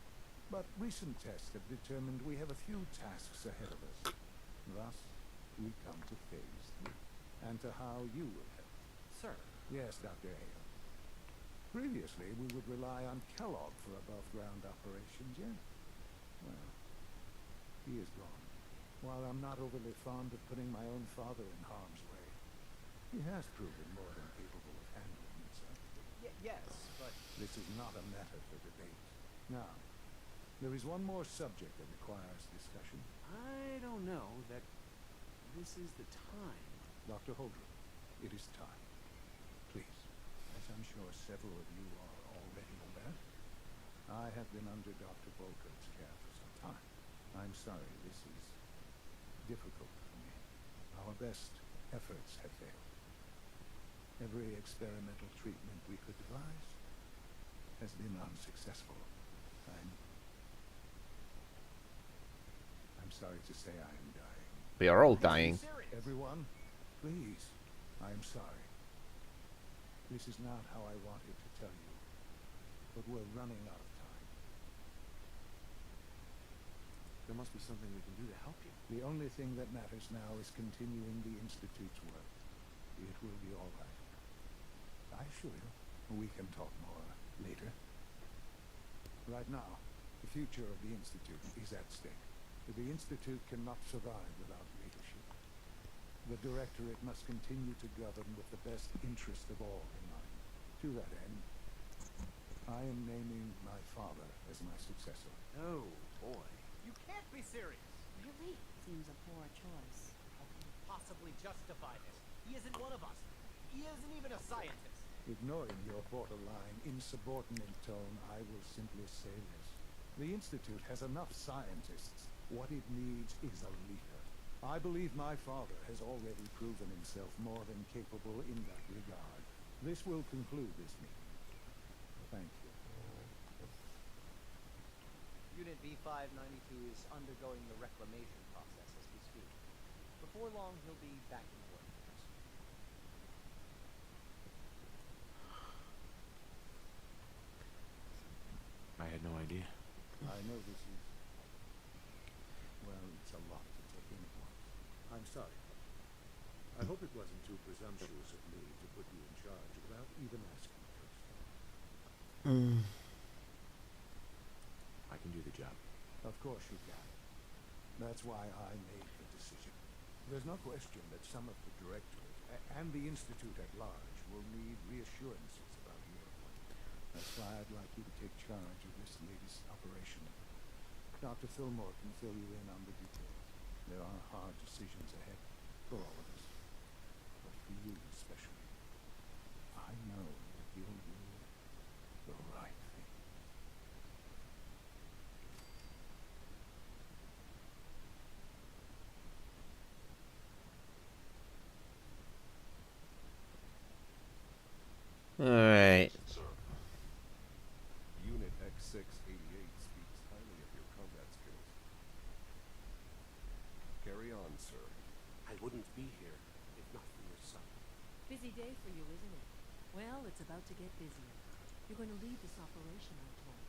C: but recent tests have determined we have a few tasks ahead of us. Thus, we come to phase 3, and to how you will help.
J: Sir.
C: Yes, Dr. Ayo. Previously, we would rely on Kellogg for above-ground operations, yes? Well, he is gone. While I'm not overly fond of putting my own father in harm's way, he has proven more than capable of handling himself.
J: Yes, but...
C: This is not a matter for debate. Now, there is one more subject that requires discussion.
I: I don't know that this is the time.
C: Dr. Holdren, it is time. Please, as I'm sure several of you are already aware, I have been under Dr. Volkert's care for some time. I'm sorry, this is difficult for me. Our best efforts have failed. Every experimental treatment we could devise has been unsuccessful. I'm sorry to say I am dying.
A: We are all dying.
C: Everyone, please, I am sorry. This is not how I wanted to tell you, but we're running out of time.
B: There must be something we can do to help you.
C: The only thing that matters now is continuing the Institute's work. It will be all right. I assure you, we can talk more later. Right now, the future of the Institute is at stake. The Institute cannot survive without leadership. The Directorate must continue to govern with the best interest of all in mind. To that end, I am naming my father as my successor.
J: Oh, boy. You can't be serious.
L: Really? Seems a poor choice.
J: How can you possibly justify this? He isn't one of us. He isn't even a scientist.
C: Ignoring your borderline, insubordinate tone, I will simply say this. The Institute has enough scientists. What it needs is a leader. I believe my father has already proven himself more than capable in that regard. This will conclude this meeting. Thank you.
J: Unit V592 is undergoing the reclamation process as we speak. Before long, he'll be back in the workforce.
C: I had no idea.
B: I know this is... well, it's a lot to take in at once.
C: I'm sorry. I hope it wasn't too presumptuous of me to put you in charge without even asking first. I can do the job.
B: Of course you can. That's why I made the decision. There's no question that some of the directorate and the Institute at large will need reassurances about your appointment. That's why I'd like you to take charge of this latest operation. Dr. Fillmore can fill you in on the details. There are hard decisions ahead for all of us. But for you especially, I know that you'll do the right thing.
A: Alright.
B: Unit X688 speaks highly of your combat skills. Carry on, sir.
G: I wouldn't be here if not for your son.
K: Busy day for you, isn't it? Well, it's about to get busier. You're going to lead this operation, I'm told.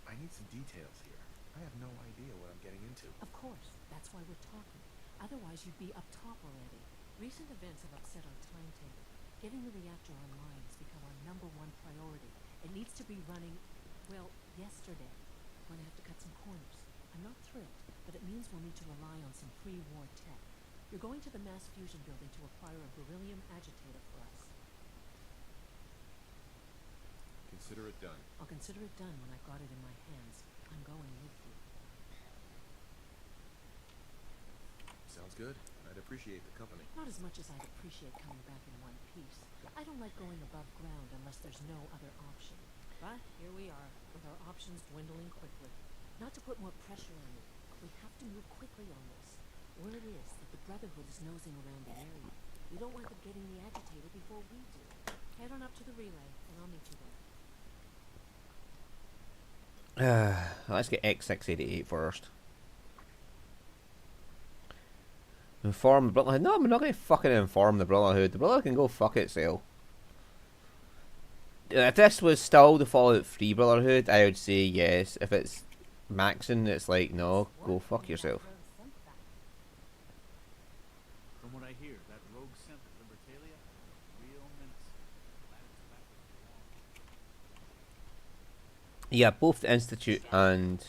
C: I need some details here. I have no idea what I'm getting into.
K: Of course, that's why we're talking. Otherwise, you'd be up top already. Recent events have upset our timetable. Getting the reactor online has become our #1 priority. It needs to be running, well, yesterday. We're going to have to cut some corners. I'm not thrilled, but it means we'll need to rely on some pre-war tech. You're going to the mass fusion building to acquire a beryllium agitator for us.
C: Consider it done.
K: I'll consider it done when I've got it in my hands. I'm going with you.
C: Sounds good. I'd appreciate the company.
K: Not as much as I'd appreciate coming back in one piece. I don't like going above ground unless there's no other option. But here we are, with our options dwindling quickly. Not to put more pressure on you, but we have to move quickly on this. Word is that the Brotherhood is nosing around the area. We don't want them getting the agitator before we do. Head on up to the relay, and I'll meet you there.
A: Let's get X688 first. Inform the Brotherhood. No, I'm not going to fucking inform the Brotherhood. The Brotherhood can go fuck itself. If this was still the Fallout 3 Brotherhood, I would say yes. If it's Maxon, it's like, no, go fuck yourself.
I: From what I hear, that rogue scent of Libertalia is a real menace. Glad it's back where it belongs.
A: Yeah, both the Institute and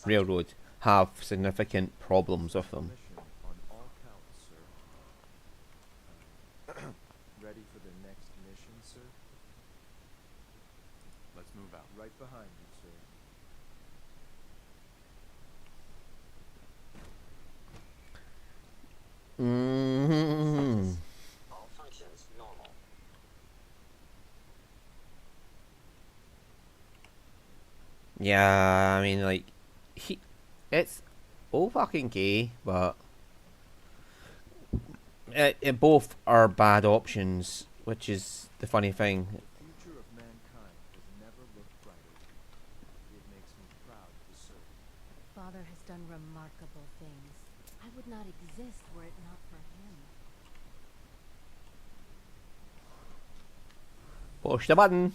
A: Railroad have significant problems with them.
B: Mission on all counts, sir. Ready for the next mission, sir?
C: Let's move out.
B: Right behind you, sir.
D: All functions normal.
A: Yeah, I mean, like, it's all fucking gay, but it both are bad options, which is the funny thing.
B: The future of mankind has never looked brighter. It makes me proud to serve.
L: Father has done remarkable things. I would not exist were it not for him.
A: Push the button.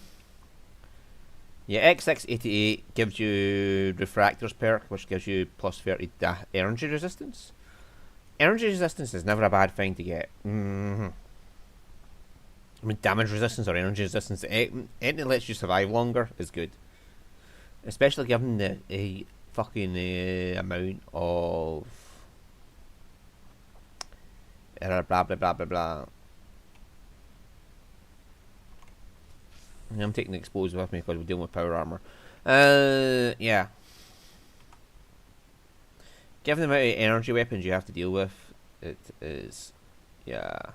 A: Yeah, X688 gives you Refractors perk, which gives you plus 30 energy resistance. Energy resistance is never a bad thing to get. I mean, damage resistance or energy resistance, anything that lets you survive longer is good. Especially given the fucking amount of blah blah blah blah blah. I'm taking the explosive with me because we're dealing with power armor. Yeah. Given the amount of energy weapons you have to deal with, it is, yeah.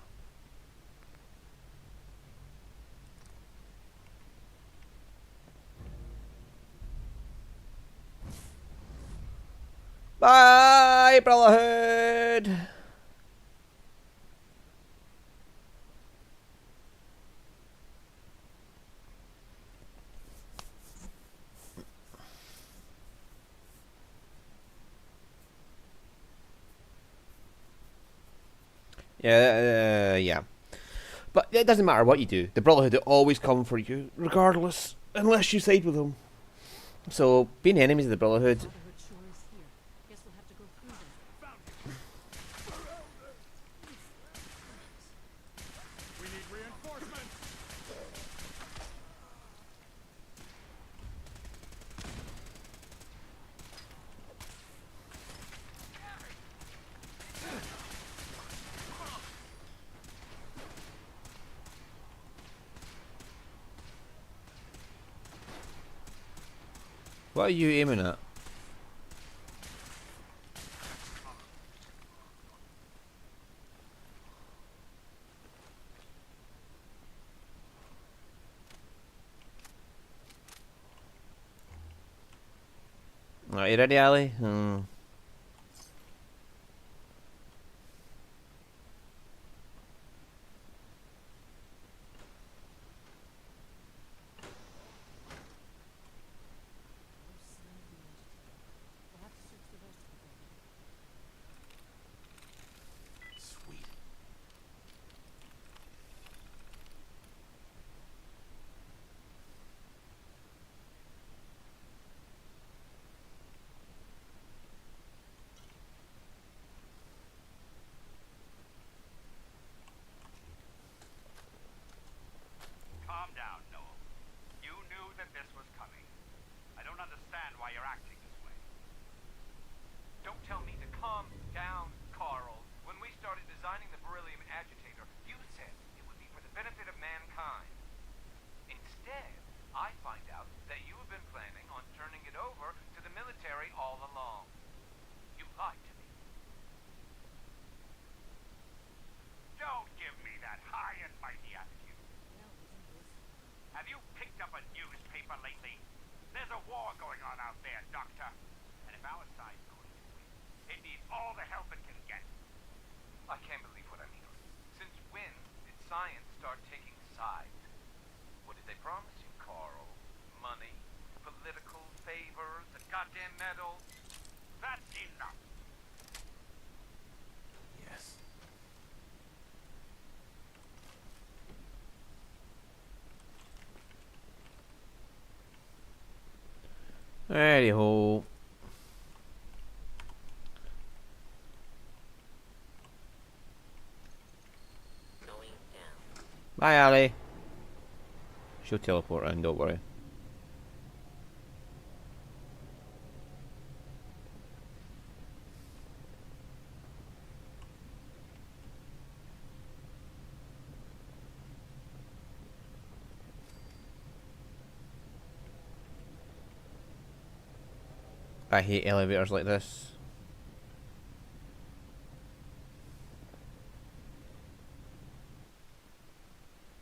A: Bye, Brotherhood! Yeah. But it doesn't matter what you do. The Brotherhood will always come for you, regardless, unless you side with them. So, being enemies of the Brotherhood.
K: Brotherhood sure is here. Guess we'll have to go through them.
C: We need reinforcements.
A: What are you aiming at? Are you ready, Ali?
K: We'll have to search the rest of the building.
C: Sweet.
M: Calm down, Noel. You knew that this was coming. I don't understand why you're acting this way.
J: Don't tell me to calm down, Carl. When we started designing the beryllium agitator, you said it would be for the benefit of mankind. Instead, I find out that you have been planning on turning it over to the military all along. You lied to me.
M: Don't give me that high and mighty attitude.
K: Well, isn't this?
M: Have you picked up a newspaper lately? There's a war going on out there, Doctor. And if our side's going to win, it needs all the help it can get.
J: I can't believe what I'm hearing. Since when did science start taking sides? What did they promise you, Carl? Money? Political favors? A goddamn medal?
M: That's enough.
C: Yes.
A: Righty ho.
D: Going down.
A: Bye, Ali. She'll teleport around, don't worry. I hate elevators like this.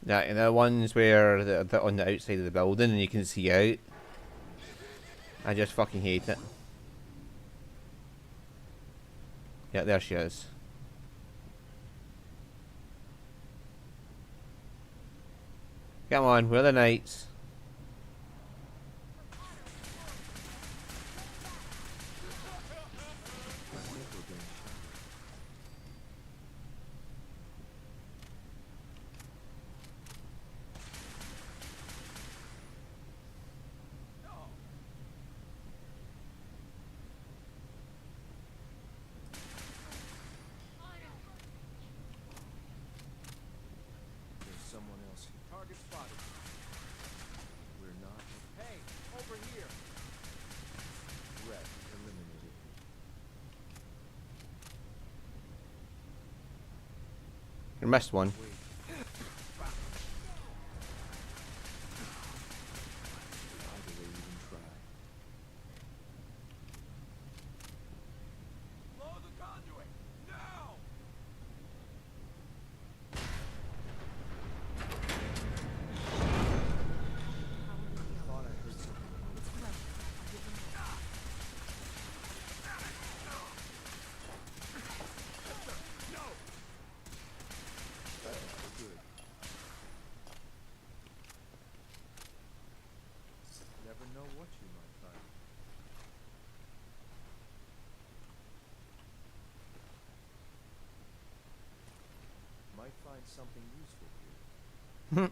A: Yeah, the ones where they're on the outside of the building and you can see out. I just fucking hate it. Yeah, there she is. Come on, we're the knights.
C: There's someone else here. Target spotted. We're not. Hey, over here. Threat eliminated.
A: You missed one.
C: Wait. Why do they even try? Blow the conduit! Now! Thought I heard something.
K: It's close. I'll give them more.
C: No!
J: find something useful here.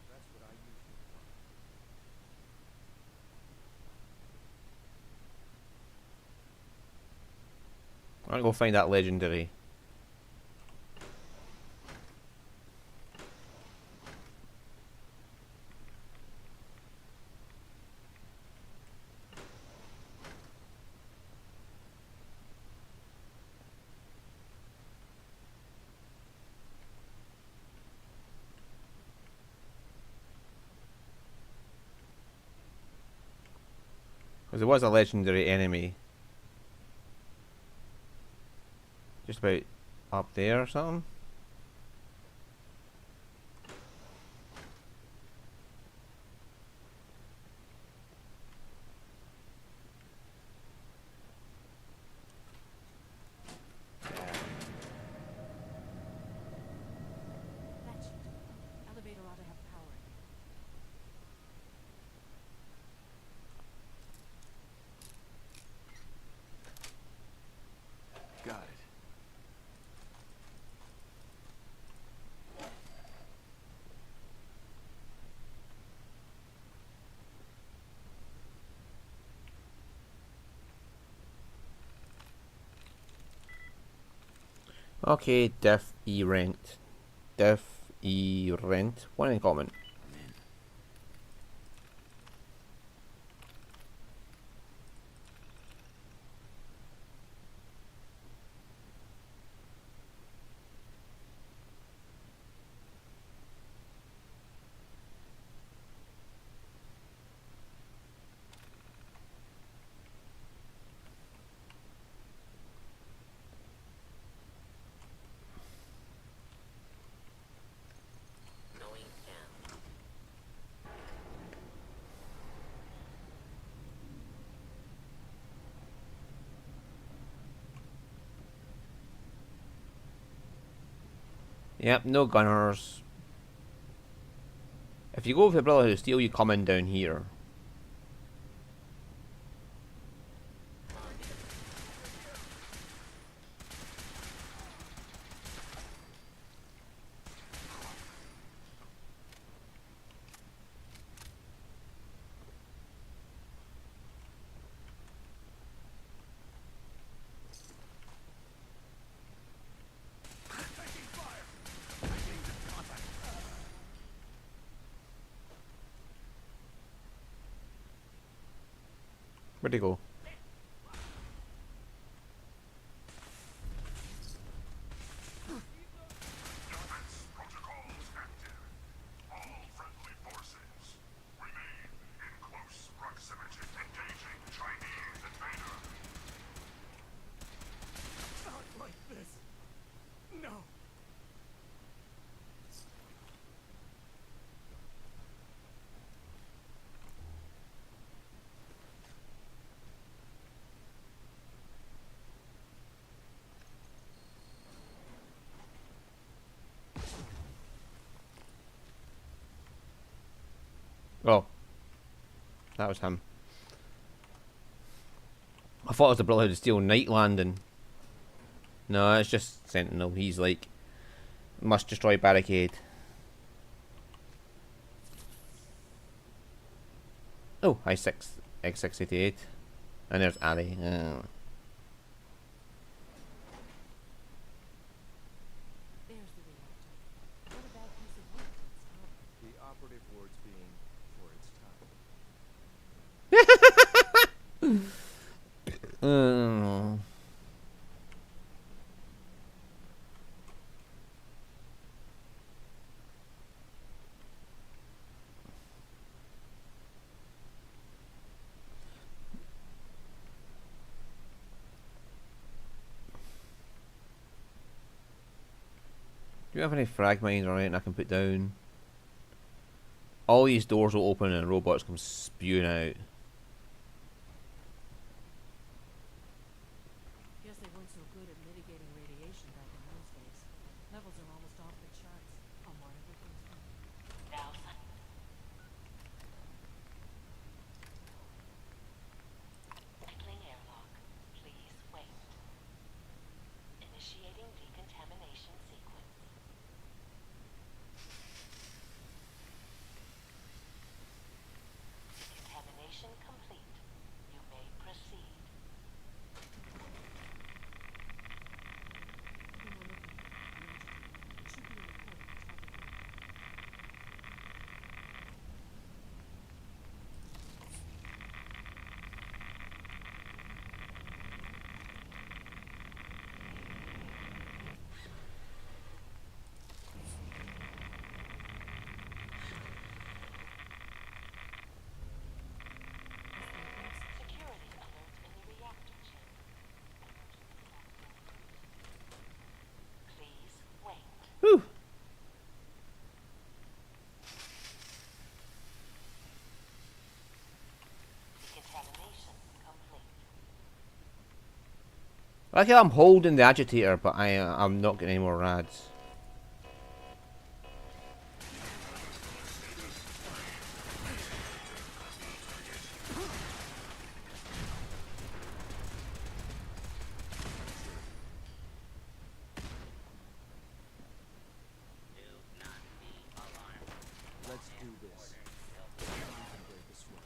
C: That's what I usually find.
A: I'm gonna go find that legendary. Because there was a legendary enemy just about up there or something.
K: That should do it. Elevator ought to have power again.
C: Got it.
A: Okay, Def E Rent. Def E Rent. One in common.
D: Going down.
A: Yep, no gunners. If you go with the Brotherhood of Steel, you come in down here. Where'd he go?
G: Defense protocols active. All friendly forces remain in close proximity. Engaging Chinese invader.
C: Not like this. No.
A: Oh. That was him. I thought it was the Brotherhood of Steel Night Landing. No, it's just Sentinel. He's like, must destroy barricade. Oh, X688. And there's Ali.
K: There's the reactor. What a bad piece of work to stop.
C: The operative words being for its time.
A: Do you have any frag mines or anything I can put down? All these doors will open and robots come spewing out.
K: Guess they weren't so good at mitigating radiation back in those days. Levels are almost off the charts. I'll monitor things from
D: Alpha. Entering airlock.
A: Like I'm holding the agitator, but I'm not getting any more rads.
C: Let's do this. We can break the sweat.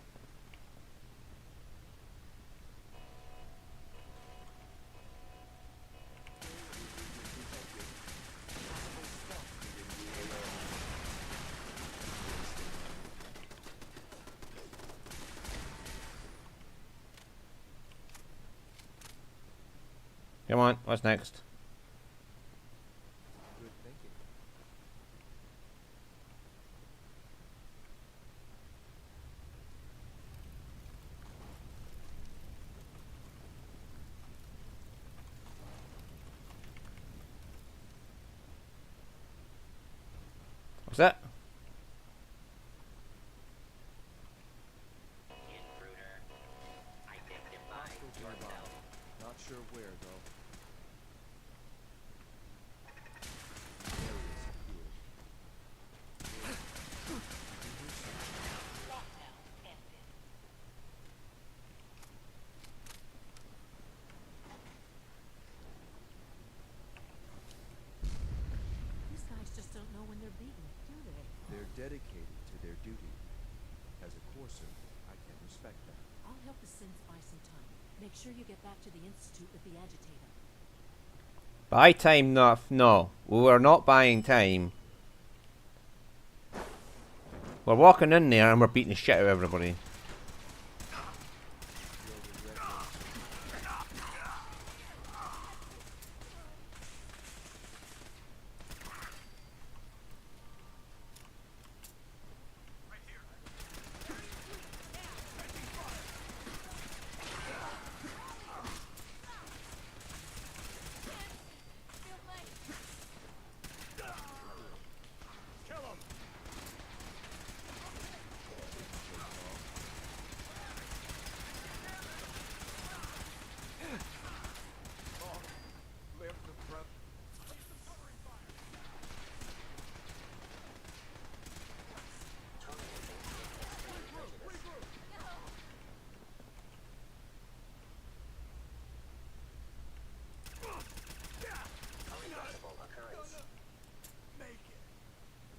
A: Come on, what's next?
C: Good thinking.
A: What's that?
C: Not sure where though.
K: These guys just don't know when they're beaten, do they?
C: They're dedicated to their duty. As a courser, I can respect that.
K: I'll help the synths buy some time. Make sure you get back to the Institute with the agitator.
A: Buy time, no. We are not buying time. We're walking in there and we're beating the shit out of everybody.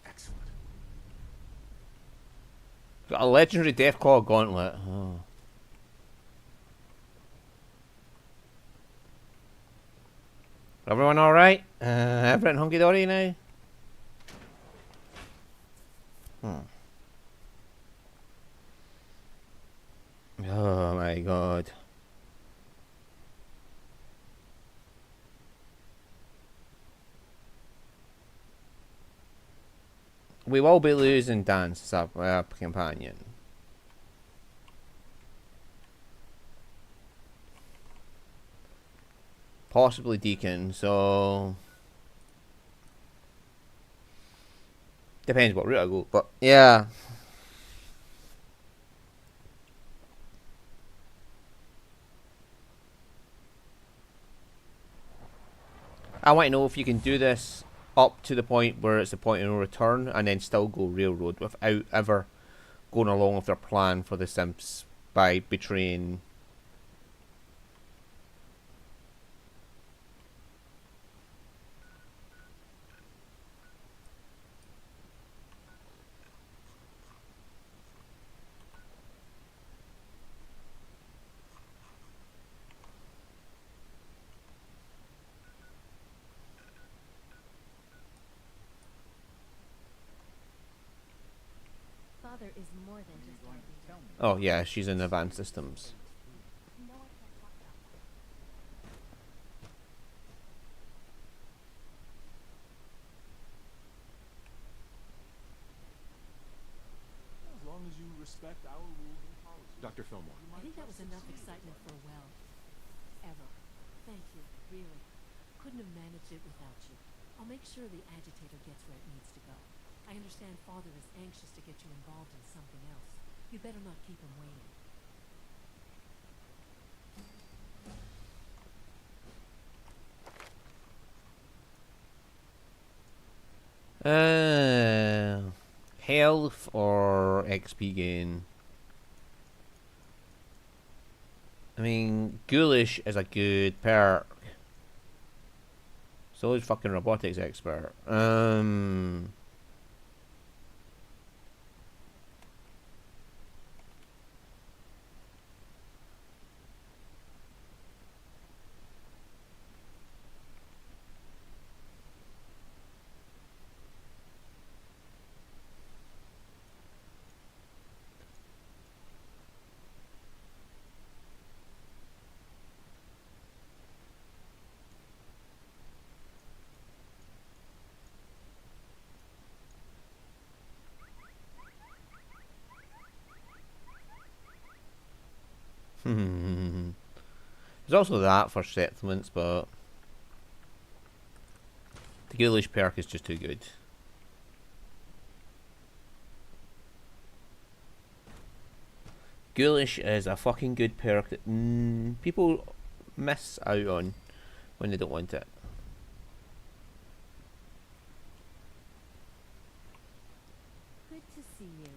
C: Excellent.
A: Got a legendary Deathclaw gauntlet. Oh. Everyone alright? Everyone hunky dory now? Oh my god. We will be losing Dance as our companion. Possibly Deacon, so depends what route I go, but yeah. I want to know if you can do this up to the point where it's the point of no return and then still go railroad without ever going along with their plan for the Simps by betraying.
L: Father is more than just our leader.
A: Oh yeah, she's in advanced systems.
L: No, I can't talk about that.
C: As long as you respect our rules and policies. Dr. Fillmore.
K: I think that was enough excitement for a while. Ever. Thank you, really. Couldn't have managed it without you. I'll make sure the agitator gets where it needs to go. I understand Father is anxious to get you involved in something else. You'd better not keep him waiting.
A: Health or XP gain? I mean, Ghoulish is a good perk. So is fucking Robotics Expert. There's also that for settlements, but the Ghoulish perk is just too good. Ghoulish is a fucking good perk that people miss out on when they don't want it.
L: Good to see you.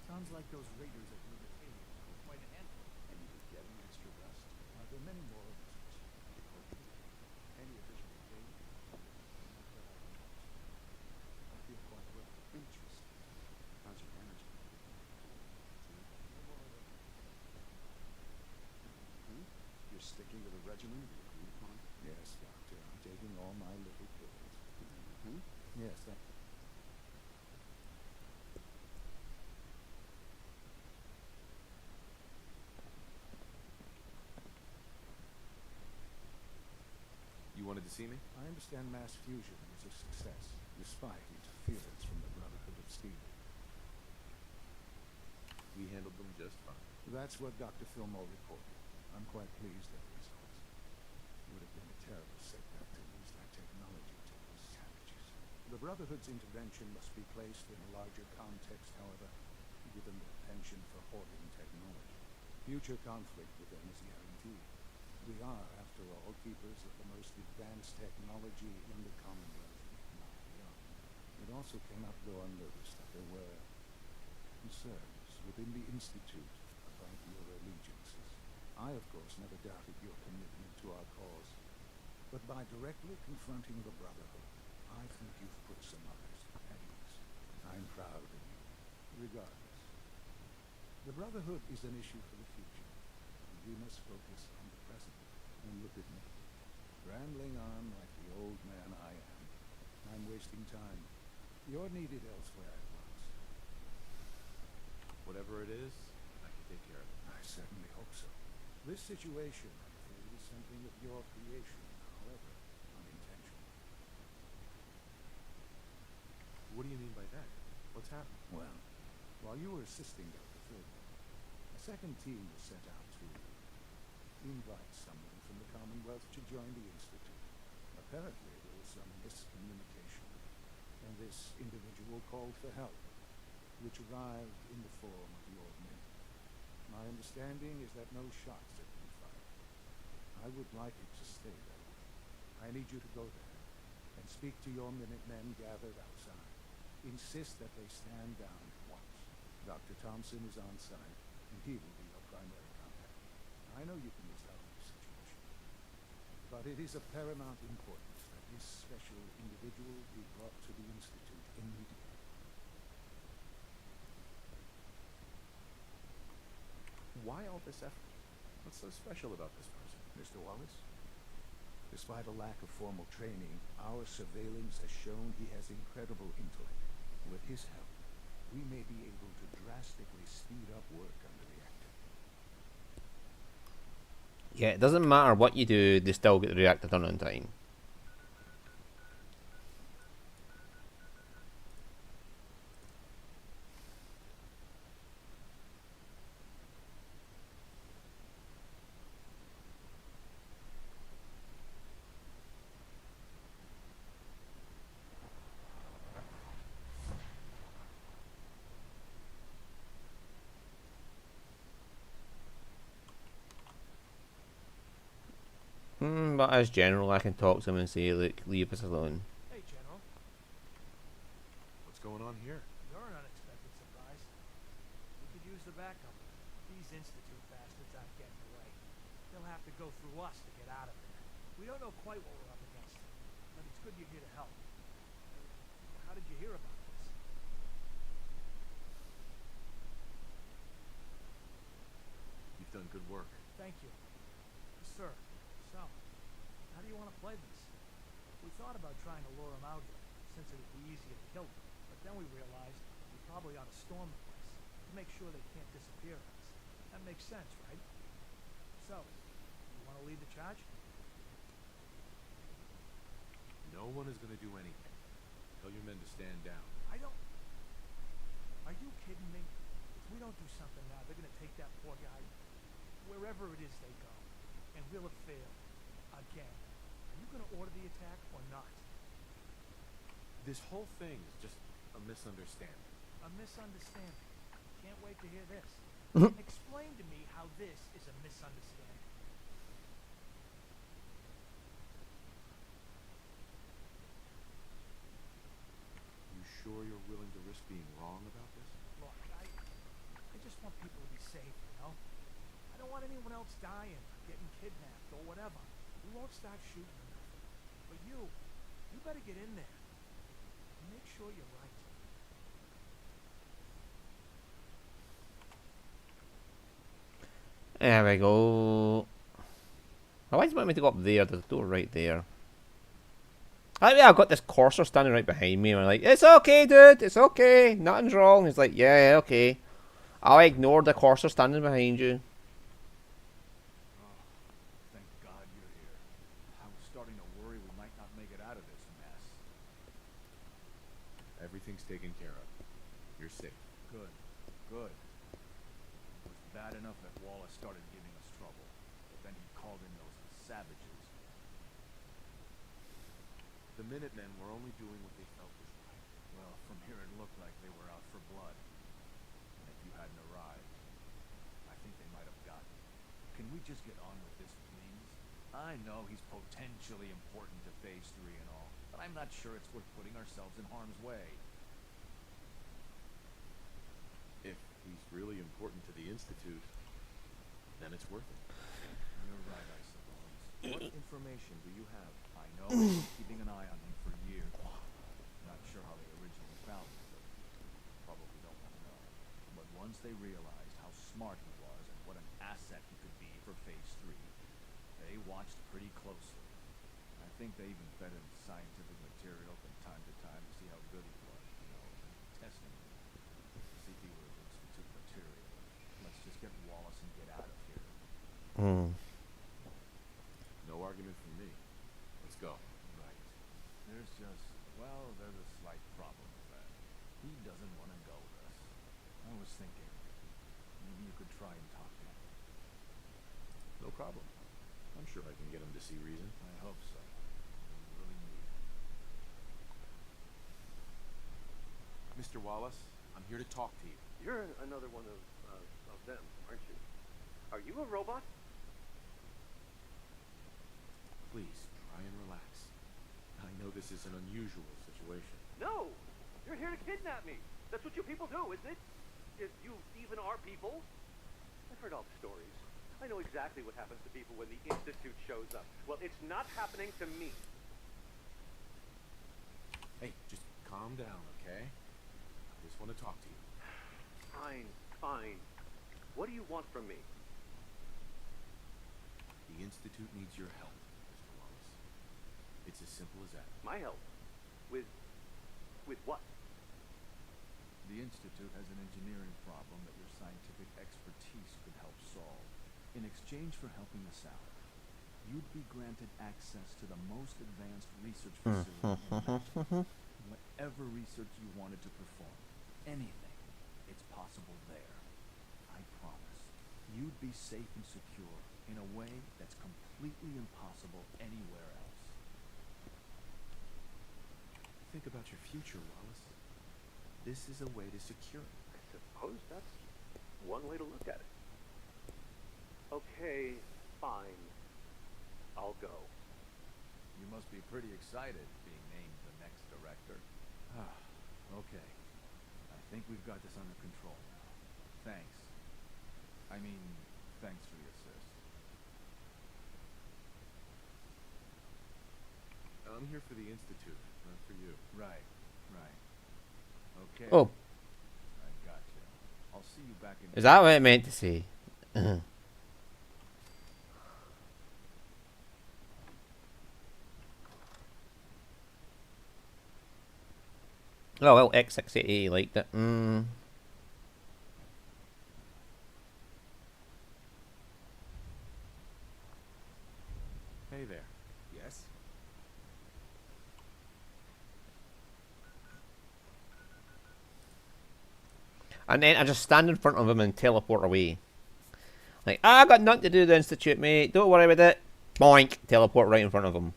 I: Sounds like those raiders at Libertalia were quite a handful.
C: And you were getting extra rest.
B: Are there many more of us? Any additional pain? I feel quite well.
C: Interesting. How's your energy? You're sticking to the regimen we agreed upon?
B: Yes, Doctor. I'm taking all my little pills. Yes, thank you.
C: You wanted to see me?
B: I understand mass fusion was a success, despite interference from the Brotherhood of Steel.
C: We handled them just fine.
B: That's what Dr. Fillmore reported. I'm quite pleased at the results. It would have been a terrible setback to lose that technology to those savages. The Brotherhood's intervention must be placed in a larger context, however, given their penchant for hoarding technology. Future conflict with them is guaranteed. We are, after all, keepers of the most advanced technology in the Commonwealth, if not beyond. It also cannot go unnoticed that there were concerns within the Institute about your allegiances. I, of course, never doubted your commitment to our cause. But by directly confronting the Brotherhood, I think you've put some others at ease. I'm proud of you, regardless. The Brotherhood is an issue for the future, and we must focus on the present. And look at me, rambling on like the old man I am. I'm wasting time. You're needed elsewhere at once.
C: Whatever it is, I can take care of it.
B: I certainly hope so. This situation, I'm afraid, is something of your creation, however unintentional.
C: What do you mean by that? What's happened?
B: Well, while you were assisting Dr. Fillmore, a second team was sent out to invite someone from the Commonwealth to join the Institute. Apparently, there was some miscommunication, and this individual called for help, which arrived in the form of your men. My understanding is that no shots have been fired. I would like it to stay that way. I need you to go there and speak to your Minutemen gathered outside. Insist that they stand down at once. Dr. Thompson is on site, and he will be your primary contact. I know you can resolve the situation, but it is of paramount importance that this special individual be brought to the Institute immediately.
C: Why all this effort? What's so special about this person?
B: Mr. Wallace? Despite a lack of formal training, our surveillance has shown he has incredible intellect. With his help, we may be able to drastically speed up work on the reactor.
A: Yeah, it doesn't matter what you do, they still get the reactor done on time. But as general, I can talk to him and say, look, leave us alone.
N: Hey, General.
C: going on here?
N: You're an unexpected surprise. We could use the backup. These Institute bastards aren't getting away. They'll have to go through us to get out of there. We don't know quite what we're up against, but it's good you're here to help. How did you hear about this?
C: You've done good work.
N: Thank you. Sir, so, how do you want to play this? We thought about trying to lure him out here, since it would be easier to kill them, but then we realized we probably ought to storm the place, to make sure they can't disappear on us. That makes sense, right? So, you want to lead the charge?
C: No one is going to do anything. Tell your men to stand down.
N: I don't... Are you kidding me? If we don't do something now, they're going to take that poor guy wherever it is they go. And we'll have failed. Again. Are you going to order the attack or not?
C: This whole thing is just a misunderstanding.
N: A misunderstanding. Can't wait to hear this. Explain to me how this is a misunderstanding.
C: You sure you're willing to risk being wrong about this?
N: Look, I just want people to be safe, you know? I don't want anyone else dying, getting kidnapped, or whatever. We won't start shooting or nothing. But you better get in there. And make sure you're right.
A: There we go. Why does it want me to go up there? There's a door right there. Yeah, I've got this Corsair standing right behind me, and I'm like, it's okay, dude, it's okay, nothing's wrong. He's like, yeah, okay. I'll ignore the Corsair standing behind you.
I: Thank God you're here. I was starting to worry we might not make it out of this mess.
C: Everything's taken care of. You're safe.
I: Good. Good. It was bad enough that Wallace started giving us trouble, but then he called in those savages.
C: The Minutemen were only doing what they felt was right.
I: Well, from here it looked like they were out for blood. And if you hadn't arrived, I think they might have gotten you. Can we just get on with this, please? I know he's potentially important to Phase 3 and all, but I'm not sure it's worth putting ourselves in harm's way.
C: If he's really important to the Institute, then it's worth it.
I: You're right, I suppose. What information do you have? I know they've been keeping an eye on him for years. Not sure how they originally found him, but probably don't want to know. But once they realized how smart he was and what an asset he could be for Phase 3, they watched pretty closely. I think they even fed him scientific material from time to time to see how good he was, you know, testing him. See if he was Institute material. Let's just get Wallace and get out of here.
C: No argument from me. Let's go.
I: Right. There's a slight problem with that. He doesn't want to go with us. I was thinking, maybe you could try and talk to him.
C: No problem. I'm sure I can get him to see reason.
I: I hope so. We really need it.
C: Mr. Wallace, I'm here to talk to you.
O: You're another one of them, aren't you? Are you a robot?
C: Please, try and relax. I know this is an unusual situation.
O: No! You're here to kidnap me. That's what you people do, isn't it? If you even are people. I've heard all the stories. I know exactly what happens to people when the Institute shows up. Well, it's not happening to me.
C: Hey, just calm down, okay? I just want to talk to you.
O: Fine, fine. What do you want from me?
C: The Institute needs your help, Mr. Wallace. It's as simple as that.
O: My help? With what?
I: The Institute has an engineering problem that your scientific expertise could help solve. In exchange for helping us out, you'd be granted access to the most advanced research facility in Manchester. Whatever research you wanted to perform, anything, it's possible there. I promise. You'd be safe and secure in a way that's completely impossible anywhere else.
C: Think about your future, Wallace. This is a way to secure it.
O: I suppose that's one way to look at it. Okay, fine. I'll go.
I: You must be pretty excited being named the next director. Okay. we've got this under control. Thanks. I mean, thanks for the assist.
C: I'm here for the Institute, not for you.
I: Right. Okay.
A: Oh,
I: I got you. I'll see you back in.
A: is that what it meant to say? Oh well, X680 liked it.
C: Hey there.
B: Yes?
A: And then I just stand in front of him and teleport away. Like, I got nothing to do with the Institute, mate. Don't worry about it. Boink. Teleport right in front of him.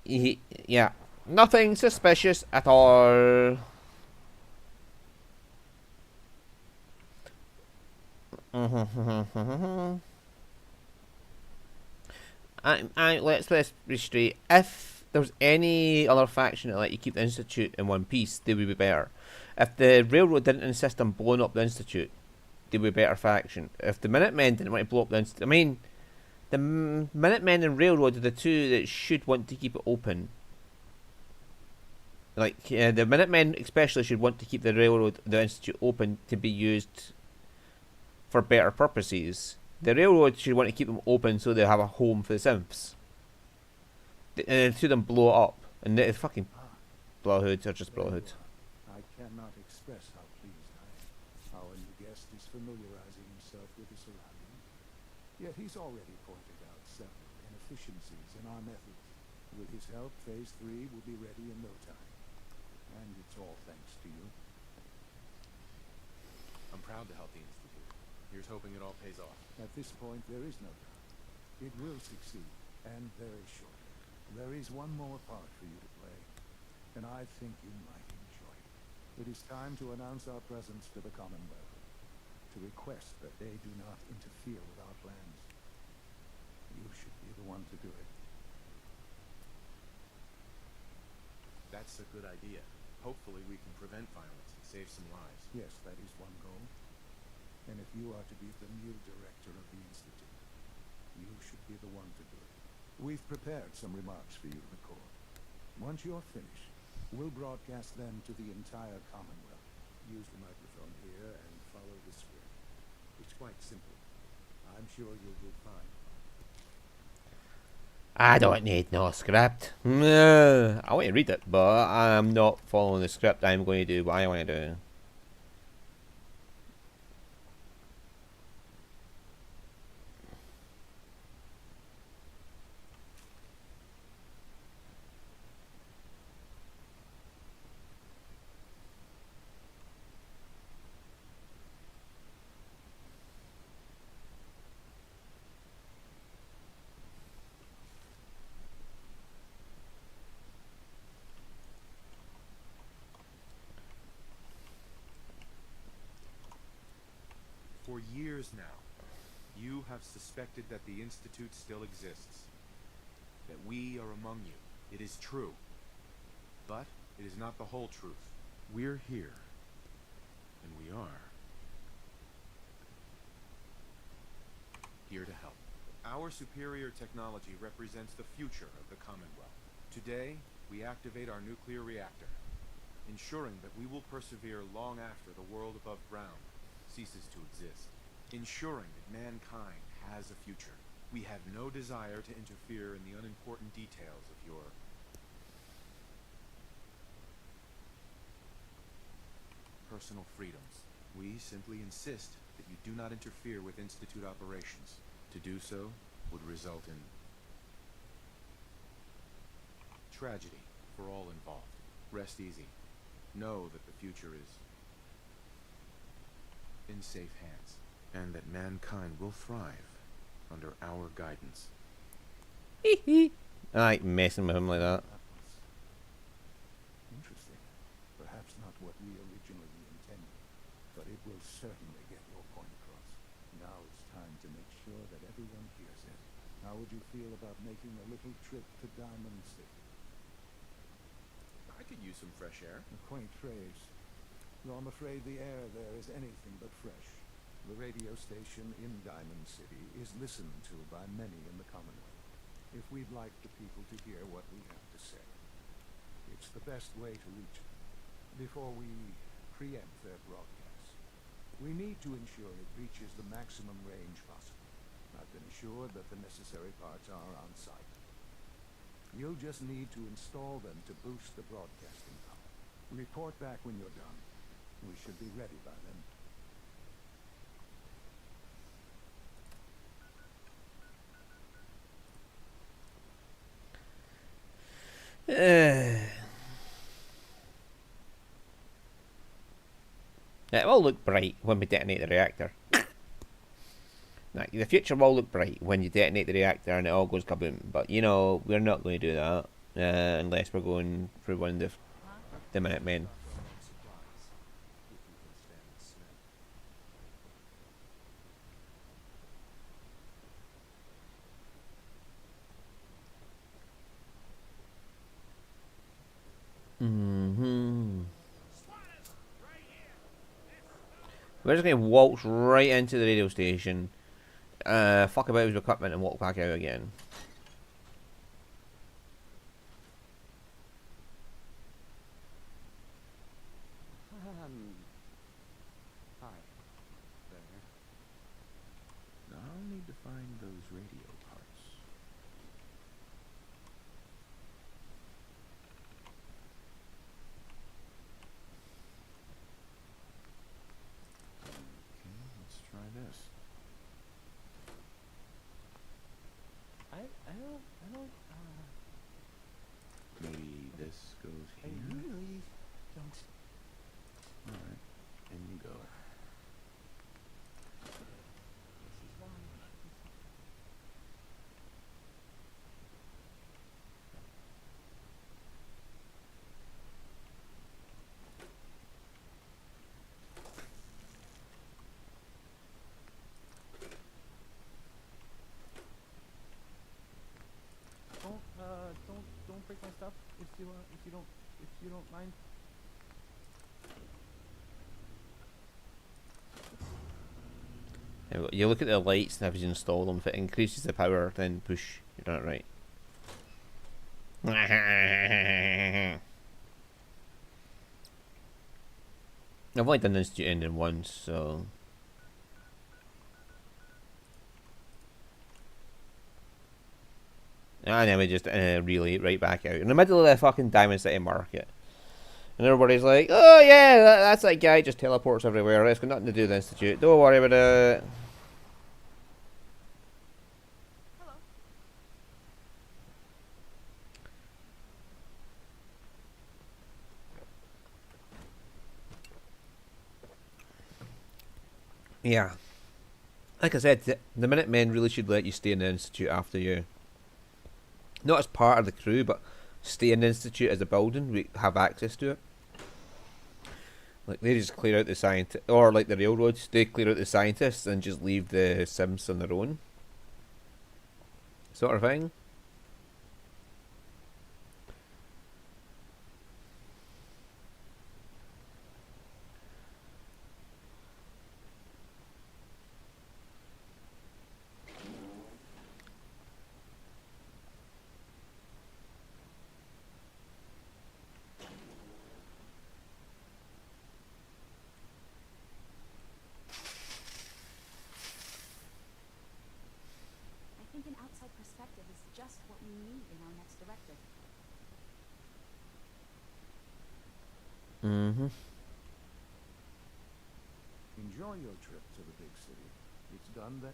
A: Yeah. Nothing suspicious at all. Let's be straight. If there was any other faction that let you keep the Institute in one piece, they would be better. If the Railroad didn't insist on blowing up the Institute, they would be a better faction. If the Minutemen didn't want to blow up the Institute, I mean, the Minutemen and Railroad are the two that should want to keep it open. Like, the Minutemen especially should want to keep the Railroad, the Institute open to be used for better purposes. The Railroad should want to keep them open so they have a home for the synths. And the two of them blow it up. And the fucking Brotherhood are just Brotherhood.
B: I cannot express how pleased I am. Our new guest is familiarizing himself with the surroundings. Yet he's already pointed out several inefficiencies in our methods. With his help, Phase 3 will be ready in no time. And it's all thanks to you.
C: I'm proud to help the Institute. Here's hoping it all pays off.
B: At this point, there is no doubt. It will succeed, and very shortly. There is one more part for you to play, and I think you might enjoy it. It is time to announce our presence to the Commonwealth, to request that they do not interfere with our plans. You should be the one to do it.
C: That's a good idea. Hopefully we can prevent violence and save some lives.
B: Yes, that is one goal. And if you are to be the new director of the Institute, you should be the one to do it. We've prepared some remarks for you to record. Once you're finished, we'll broadcast them to the entire Commonwealth. Use the microphone here and follow the script. It's quite simple. I'm sure you'll do fine.
A: I don't need no script. I want to read it, but I'm not following the script. I'm going to do what I want to do.
C: For years now, you have suspected that the Institute still exists. That we are among you. It is true. But it is not the whole truth. We're here. And we are here to help. Our superior technology represents the future of the Commonwealth. Today, we activate our nuclear reactor, ensuring that we will persevere long after the world above ground ceases to exist, ensuring that mankind has a future. We have no desire to interfere in the unimportant details of your personal freedoms. We simply insist that you do not interfere with Institute operations. To do so would result in tragedy for all involved. Rest easy. Know that the future is in safe hands, and that mankind will thrive under our guidance.
A: I like messing with him like that.
B: Interesting. Perhaps not what we originally intended, but it will certainly get your point across. Now it's time to make sure that everyone hears it. How would you feel about making a little trip to Diamond City?
C: I could use some fresh air.
B: A quaint phrase. Though I'm afraid the air there is anything but fresh. The radio station in Diamond City is listened to by many in the Commonwealth. If we'd like the people to hear what we have to say, it's the best way to reach them. Before we preempt their broadcast, we need to ensure it reaches the maximum range possible. I've been assured that the necessary parts are on site. You'll just need to install them to boost the broadcasting power. Report back when you're done. We should be ready by then.
A: It will look bright when we detonate the reactor. Like, the future will look bright when you detonate the reactor and it all goes kaboom. But, you know, we're not going to do that unless we're going through one of the Minutemen. We're just going to waltz right into the radio station, fuck about with equipment and walk back out again.
H: Hi. There.
C: Now I'll need to find those radio parts. Okay, let's try this.
H: I don't,
C: Maybe this goes
H: I
C: here.
H: really don't.
C: Alright, in you go.
H: This is why. Don't break my stuff if you don't mind.
A: You look at the lights and if you install them, if it increases the power, then push. You're not right. I've only done the Institute ending once, so... And then we just relay it right back out in the middle of the fucking Diamond City market. And everybody's like, oh yeah, that's that guy, just teleports everywhere. It's got nothing to do with the Institute. Don't worry about it. Yeah. Like I said, the Minutemen really should let you stay in the Institute after you. Not as part of the crew, but stay in the Institute as a building. We have access to it. Like, they just clear out the scientists, or like the railroads, they clear out the scientists and just leave the Sims on their own. Sort of thing.
L: Perspective is just what we need in our next directive.
A: Mm-hmm.
B: Enjoy your trip to the big city. It's done then.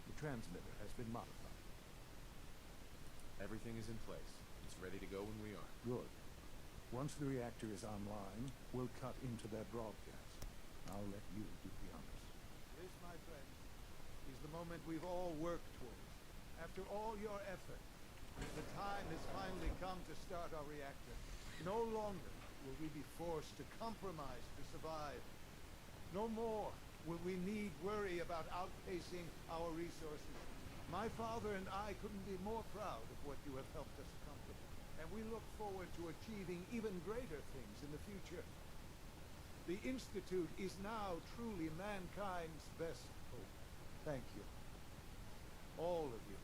B: The transmitter has been modified.
C: Everything is in place. It's ready to go when we are.
B: Good. Once the reactor is online, we'll cut into their broadcast. I'll let you do the honors. This, my friends, is the moment we've all worked towards. After all your effort, the time has finally come to start our reactor. No longer will we be forced to compromise to survive. No more will we need worry about outpacing our resources. My father and I couldn't be more proud of what you have helped us accomplish. and we look forward to achieving even greater things in the future. The Institute is now truly mankind's best hope. Thank you. All of you.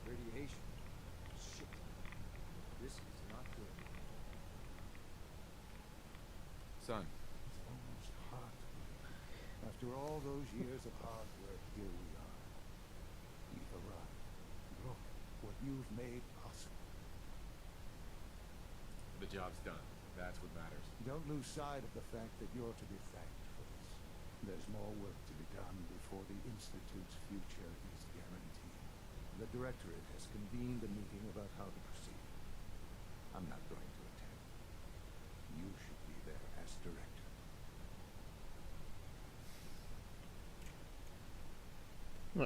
C: Radiation. Shit. This is not good.
I: Son.
B: It's almost hard to believe. After all those years of hard work, here we are. We've arrived. Look what you've made possible.
I: The job's done. That's what matters.
B: Don't lose sight of the fact that you're to be thanked for this. There's more work to be done before the Institute's future is guaranteed. The Directorate has convened a meeting about how to proceed. I'm not going to attend. You should be there as Director.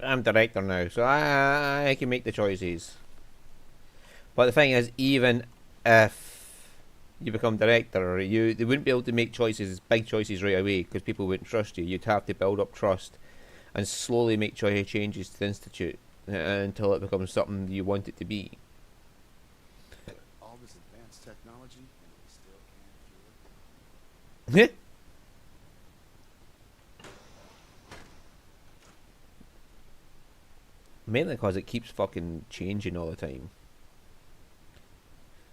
A: I'm director now, so I can make the choices. But the thing is, even if you become director, they wouldn't be able to make choices, big choices right away, because people wouldn't trust you. You'd have to build up trust and slowly make changes to the Institute until it becomes something you want it to be.
C: All this advanced technology, and we still can't cure it.
A: Mainly because it keeps fucking changing all the time.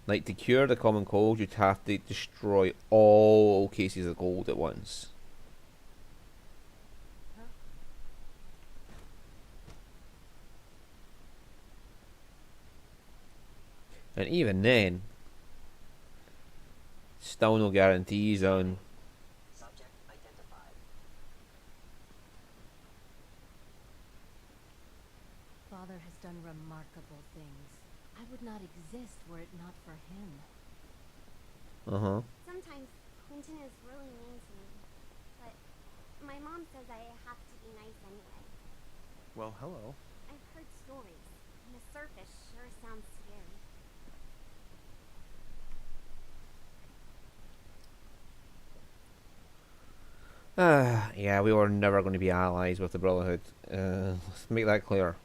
A: Like, to cure the common cold, you'd have to destroy all cases of gold at once. And even then, still no guarantees on...
D: Subject identified.
K: Father has done remarkable things. I would not exist were it not for him.
A: Uh-huh.
P: Sometimes Quentin is really mean to me, but my mom says I have to be nice anyway.
C: Well, hello.
P: I've heard stories, and the surface sure sounds scary.
A: Yeah, we were never going to be allies with the Brotherhood. Let's make that clear.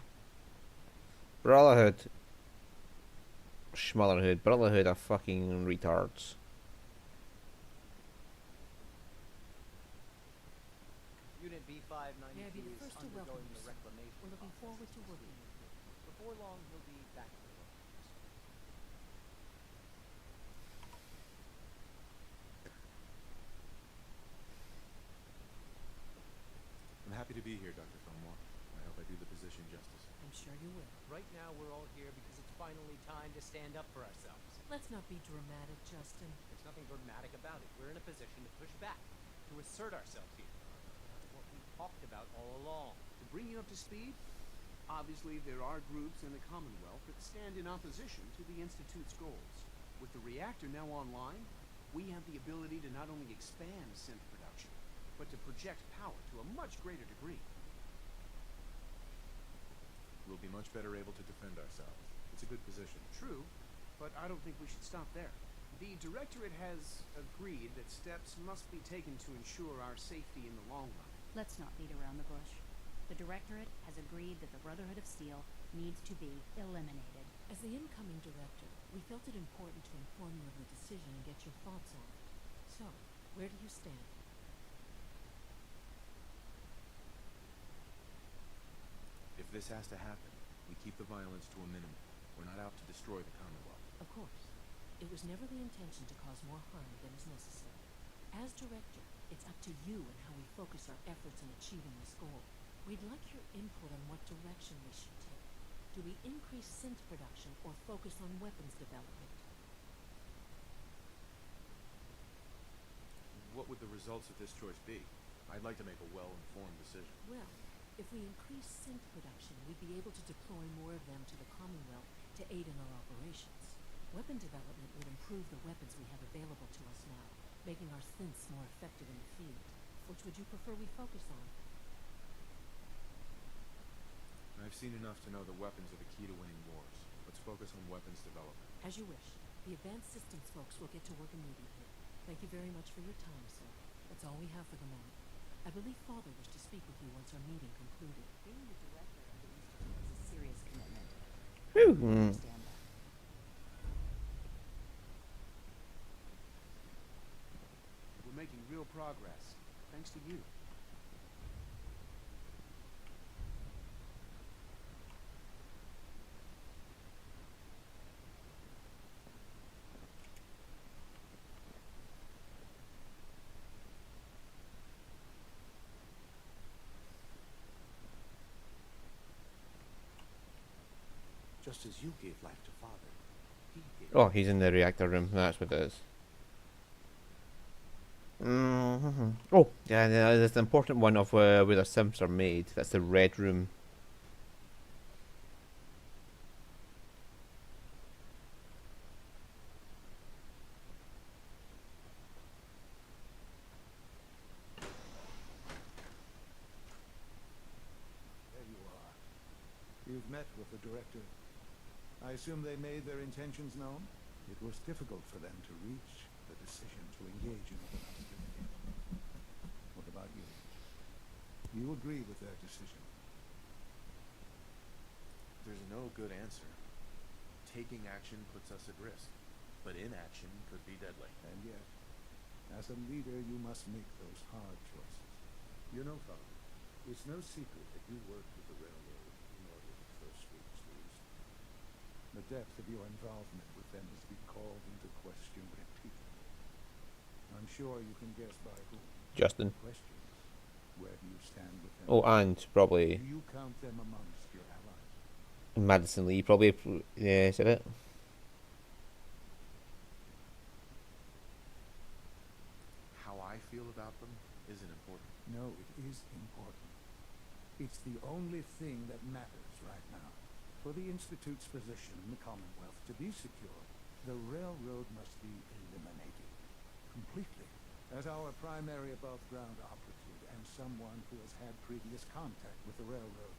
A: Brotherhood. Schmotherhood. Brotherhood are fucking retards.
J: Unit B592
K: May I be the
J: is
K: first to welcome
J: undergoing
K: you,
J: the
K: sir.
J: reclamation
K: We're looking
J: process
K: forward to
J: at
K: working
J: Steve.
K: with you.
J: Before long, he'll be back to the workforce.
I: I'm happy to be here, Dr. Fillmore. I hope I do the position justice.
K: I'm sure you will.
J: Right now, we're all here because it's finally time to stand up for ourselves.
K: Let's not be dramatic, Justin.
J: There's nothing dramatic about it. We're in a position to push back, to assert ourselves here. That's what we talked about all along.
Q: To bring you up to speed, obviously there are groups in the Commonwealth that stand in opposition to the Institute's goals. With the reactor now online, we have the ability to not only expand synth production, but to project power to a much greater degree.
I: We'll be much better able to defend ourselves. It's a good position.
Q: True, but I don't think we should stop there. The Directorate has agreed that steps must be taken to ensure our safety in the long run.
L: Let's not beat around the bush. The Directorate has agreed that the Brotherhood of Steel needs to be eliminated.
K: As the incoming director, we felt it important to inform you of the decision and get your thoughts on it. So, where do you stand?
I: If this has to happen, we keep the violence to a minimum. We're not out to destroy the Commonwealth.
K: Of course. It was never the intention to cause more harm than is necessary. As director, it's up to you and how we focus our efforts in achieving this goal. We'd like your input on what direction we should take. Do we increase synth production or focus on weapons development?
I: What would the results of this choice be? I'd like to make a well-informed decision.
K: Well, if we increase synth production, we'd be able to deploy more of them to the Commonwealth to aid in our operations. Weapon development would improve the weapons we have available to us now, making our synths more effective in the field. Which would you prefer we focus on?
C: I've seen enough to know that weapons are the key to winning wars. Let's focus on weapons development.
K: As you wish. The advanced systems folks will get to work immediately. Thank you very much for your time, sir. That's all we have for the moment. I believe Father wished to speak with you once our meeting concluded.
L: Being the director of the institute is a serious commitment.
A: Whew.
L: I understand that.
Q: We're making real progress, thanks to you.
B: Just as you gave life to Father, he gave.
A: Oh, he's in the reactor room. That's what it is. Oh, yeah, there's the important one of where the simps are made. That's the red room.
B: There you are. You've met with the director. I assume they made their intentions known? It was difficult for them to reach the decision to engage in open hostility. What about you? You agree with their decision?
C: There's no good answer. Taking action puts us at risk, but inaction could be deadly.
B: And yet, as a leader, you must make those hard choices. You know, Father, it's no secret that you worked with the railroad in order to first reach the East. The depth of your involvement with them has been called into question repeatedly. I'm sure you can guess by whom.
A: Justin.
B: Questions. Where do you stand with them?
A: Oh, and probably
B: Do you count them amongst your allies?
A: Madison Lee. Probably. Yeah, is that it?
C: How I feel about them isn't important.
B: No, it is important. It's the only thing that matters right now. For the Institute's position in the Commonwealth to be secure, the railroad must be eliminated. Completely. As our primary above-ground operative and someone who has had previous contact with the railroad,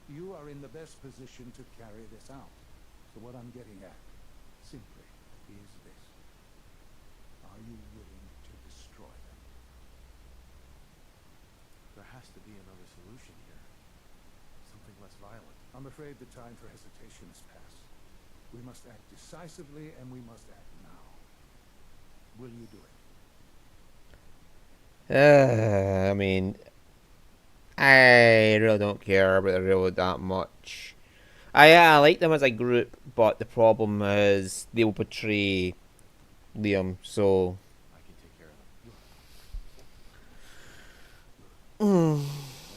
B: you are in the best position to carry this out. So what I'm getting at, simply, is this. Are you willing to destroy them?
C: There has to be another solution here. Something less violent.
B: I'm afraid the time for hesitation has passed. We must act decisively, and we must act now. Will you do it?
A: I mean, I really don't care about the railroad that much. I like them as a group, but the problem is they will betray Liam, so.
C: I can take care of them.
B: I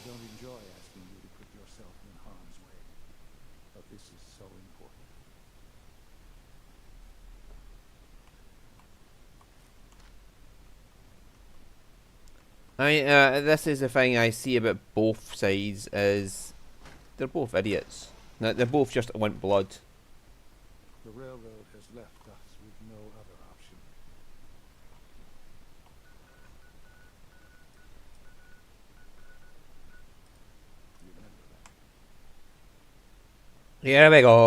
B: don't enjoy asking you to put yourself in harm's way, but this is so important.
A: This is the thing I see about both sides is they're both idiots. They both just want blood.
B: The railroad has left us with no other option. Remember that.
A: Here we go.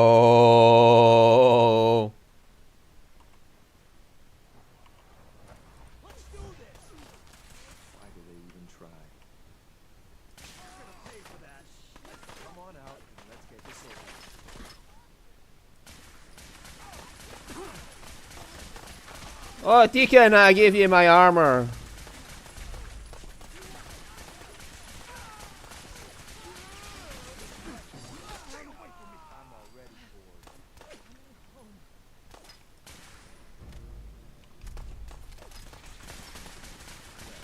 I: Why do they even try? We're gonna pay for that. Come on out and let's get this over.
A: Oh, Deacon, I gave you my armor.
I: I'm already bored.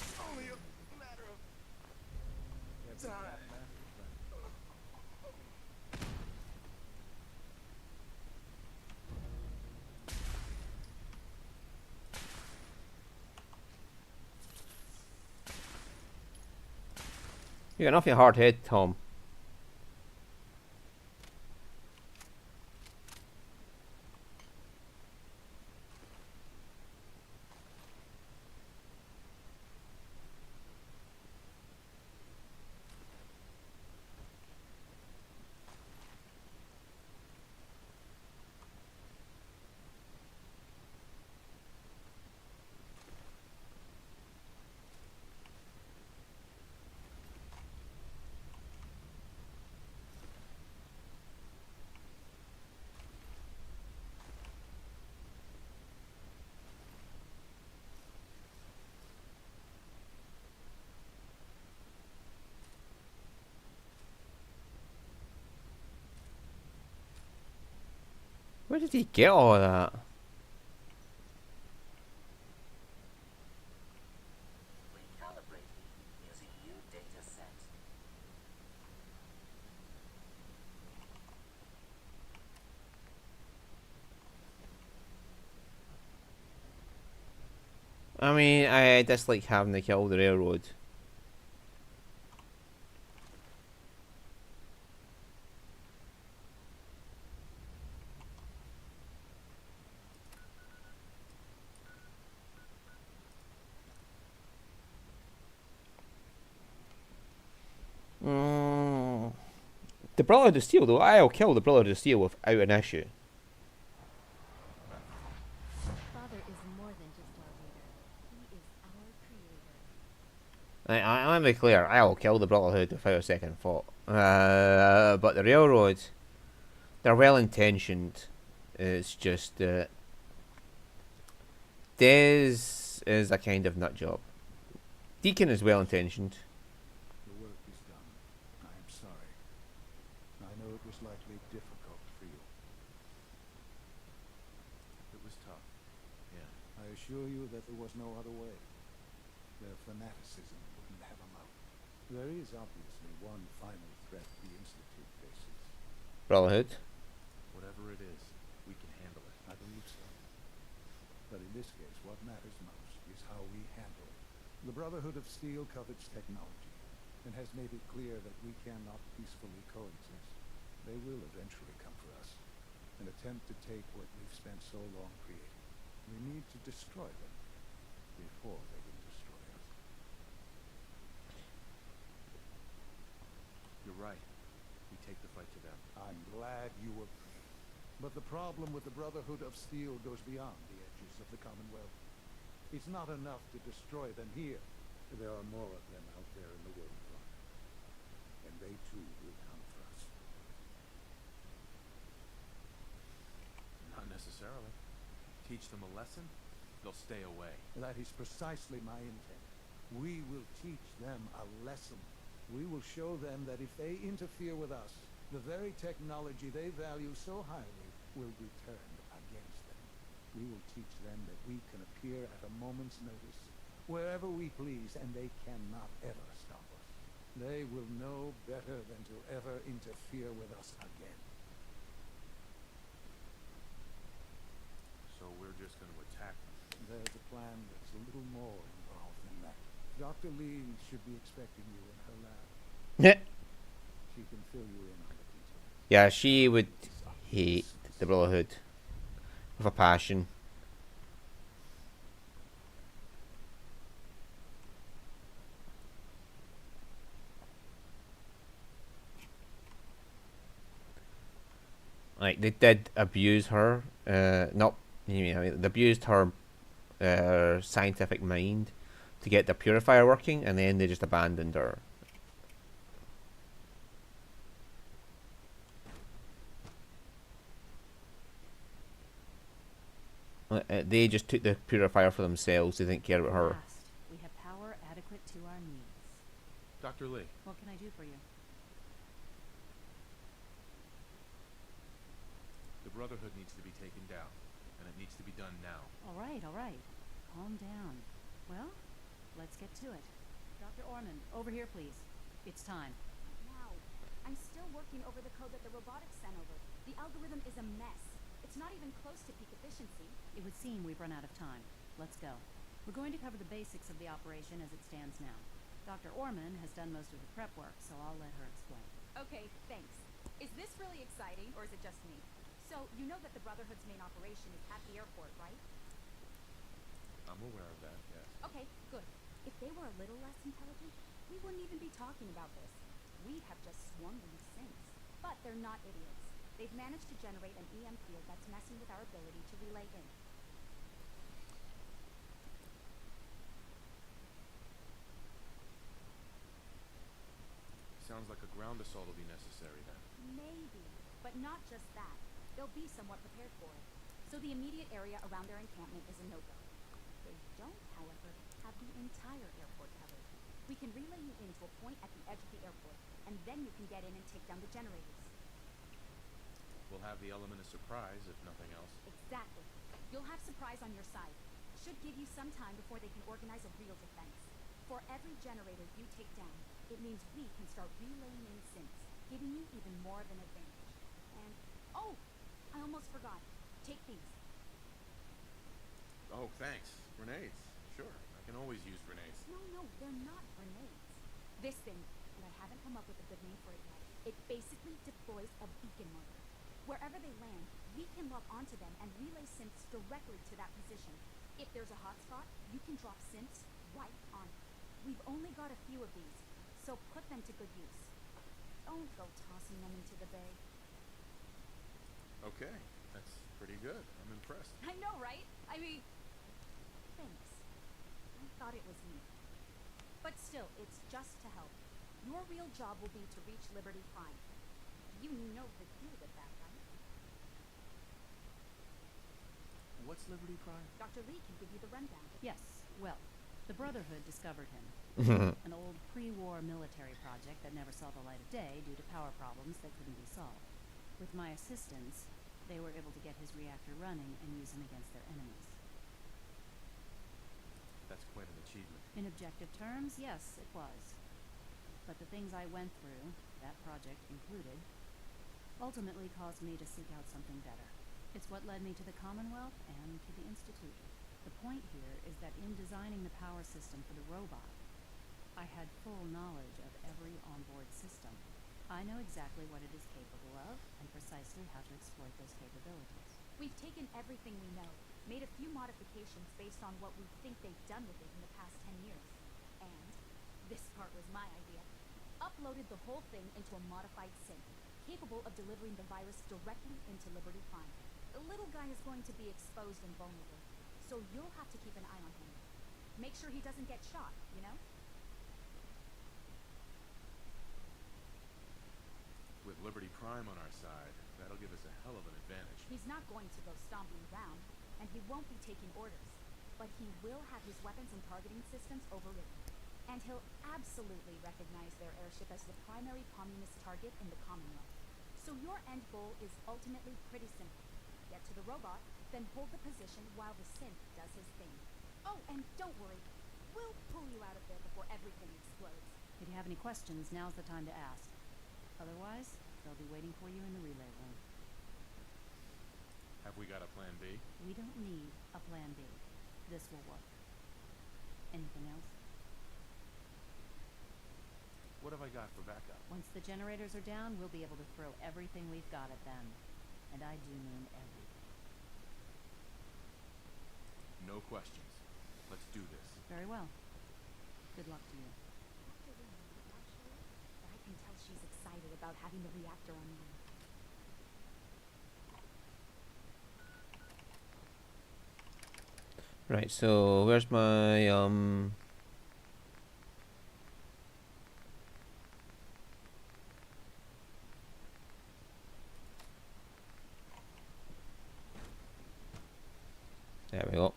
I: It's only a matter of time.
A: You got an awfully hard head, Tom. Where did he get all of that?
D: Recalibrate using new data set.
A: I mean, I dislike having to kill the railroad. The Brotherhood of Steel, though, I'll kill the Brotherhood of Steel without an issue.
K: Father is more than just our leader. He is our creator.
A: I'm be clear, I'll kill the Brotherhood without a second thought. But the Railroad, they're well intentioned. It's just that Dez is a kind of nut job. Deacon is well intentioned.
B: The work is done. I am sorry. I know it was likely difficult for you.
C: It was tough. Yeah.
B: I assure you that there was no other way. Their fanaticism wouldn't have them out. There is obviously one final threat the Institute faces.
A: Brotherhood.
C: Whatever it is, we can handle it.
B: I believe so. But in this case, what matters most is how we handle it. The Brotherhood of Steel covets technology, and has made it clear that we cannot peacefully coexist. They will eventually come for us, and attempt to take what we've spent so long creating. We need to destroy them before they can destroy us.
C: You're right. We take the fight to them.
B: I'm glad you agree. But the problem with the Brotherhood of Steel goes beyond the edges of the Commonwealth. It's not enough to destroy them here. There are more of them out there in the world, Clark. And they too will come for us.
C: Not necessarily. Teach them a lesson, they'll stay away.
B: That is precisely my intent. We will teach them a lesson. We will show them that if they interfere with us, the very technology they value so highly will be turned against them. We will teach them that we can appear at a moment's notice, wherever we please, and they cannot ever stop us. They will know better than to ever interfere with us again.
C: So we're just going to attack them.
B: There's a plan that's a little more involved than that. Dr. Lee should be expecting you in her lab. She can fill you in on the details.
A: Yeah, she would hate the Brotherhood with a passion. Like, they did abuse her, not, you know, they abused her scientific mind to get the purifier working, and then they just abandoned her. They just took the purifier for themselves. They didn't care about her.
L: Last, we have power adequate to our needs.
C: Dr. Lee.
L: What can I do for you?
C: The Brotherhood needs to be taken down, and it needs to be done now.
L: All right, all right. Calm down. Well, let's get to it. Dr. Orman, over here, please. It's time.
R: Now, I'm still working over the code that the robotics sent over. The algorithm is a mess. It's not even close to peak efficiency.
L: It would seem we've run out of time. Let's go. We're going to cover the basics of the operation as it stands now. Dr. Orman has done most of the prep work, so I'll let her explain.
R: Okay, thanks. Is this really exciting, or is it just me? So, you know that the Brotherhood's main operation is at the airport, right?
C: I'm aware of that, yes.
R: Okay, good. If they were a little less intelligent, we wouldn't even be talking about this. We'd have just swarmed them since. But they're not idiots. They've managed to generate an EM field that's messing with our ability to relay in.
C: Sounds like a ground assault will be necessary then.
R: Maybe, but not just that. They'll be somewhat prepared for it. So the immediate area around their encampment is a no-go. They don't, however, have the entire airport covered. We can relay you into a point at the edge of the airport, and then you can get in and take down the generators.
C: we'll have the element of surprise, if nothing else.
R: Exactly. You'll have surprise on your side. Should give you some time before they can organize a real defense. For every generator you take down, it means we can start relaying in synths, giving you even more of an advantage. And, oh, I almost forgot. Take these.
C: Oh, thanks. Grenades. Sure, I can always use grenades.
R: No, they're not grenades. This thing, and I haven't come up with a good name for it yet, it basically deploys a beacon marker. Wherever they land, we can lock onto them and relay synths directly to that position. If there's a hotspot, you can drop synths right on it. We've only got a few of these, so put them to good use. Don't go tossing them into the bay.
C: Okay, that's pretty good. I'm impressed.
R: I know, right? I mean, thanks. I thought it was me. But still, it's just to help. Your real job will be to reach Liberty Prime. You know the deal with that, right?
Q: What's Liberty Prime?
R: Dr. Lee can give you the rundown.
L: Yes, well, the Brotherhood discovered him. An old pre-war military project that never saw the light of day due to power problems that couldn't be solved. With my assistance, they were able to get his reactor running and use him against their enemies.
C: That's quite an achievement.
L: In objective terms, yes, it was. But the things I went through, that project included, ultimately caused me to seek out something better. It's what led me to the Commonwealth and to the Institute. The point here is that in designing the power system for the robot, I had full knowledge of every onboard system. I know exactly what it is capable of and precisely how to exploit those capabilities.
R: We've taken everything we know, made a few modifications based on what we think they've done with it in the past 10 years. And, this part was my idea, uploaded the whole thing into a modified synth, capable of delivering the virus directly into Liberty Prime. The little guy is going to be exposed and vulnerable, so you'll have to keep an eye on him. Make sure he doesn't get shot, you know?
C: With Liberty Prime on our side, that'll give us a hell of an advantage.
R: He's not going to go stomping around, and he won't be taking orders. But he will have his weapons and targeting systems overridden. And he'll absolutely recognize their airship as the primary communist target in the Commonwealth. So your end goal is ultimately pretty simple. Get to the robot, then hold the position while the synth does his thing. Oh, and don't worry. We'll pull you out of there before everything explodes.
L: If you have any questions, now's the time to ask. Otherwise, they'll be waiting for you in the relay room.
C: Have we got a plan B?
L: We don't need a plan B. This will work. Anything else?
C: What have I got for backup?
L: Once the generators are down, we'll be able to throw everything we've got at them. And I do mean everything.
C: No questions. Let's do this.
L: Very well. Good luck to you.
R: But I can tell she's excited about having the reactor online.
A: Right, so where's my there we go.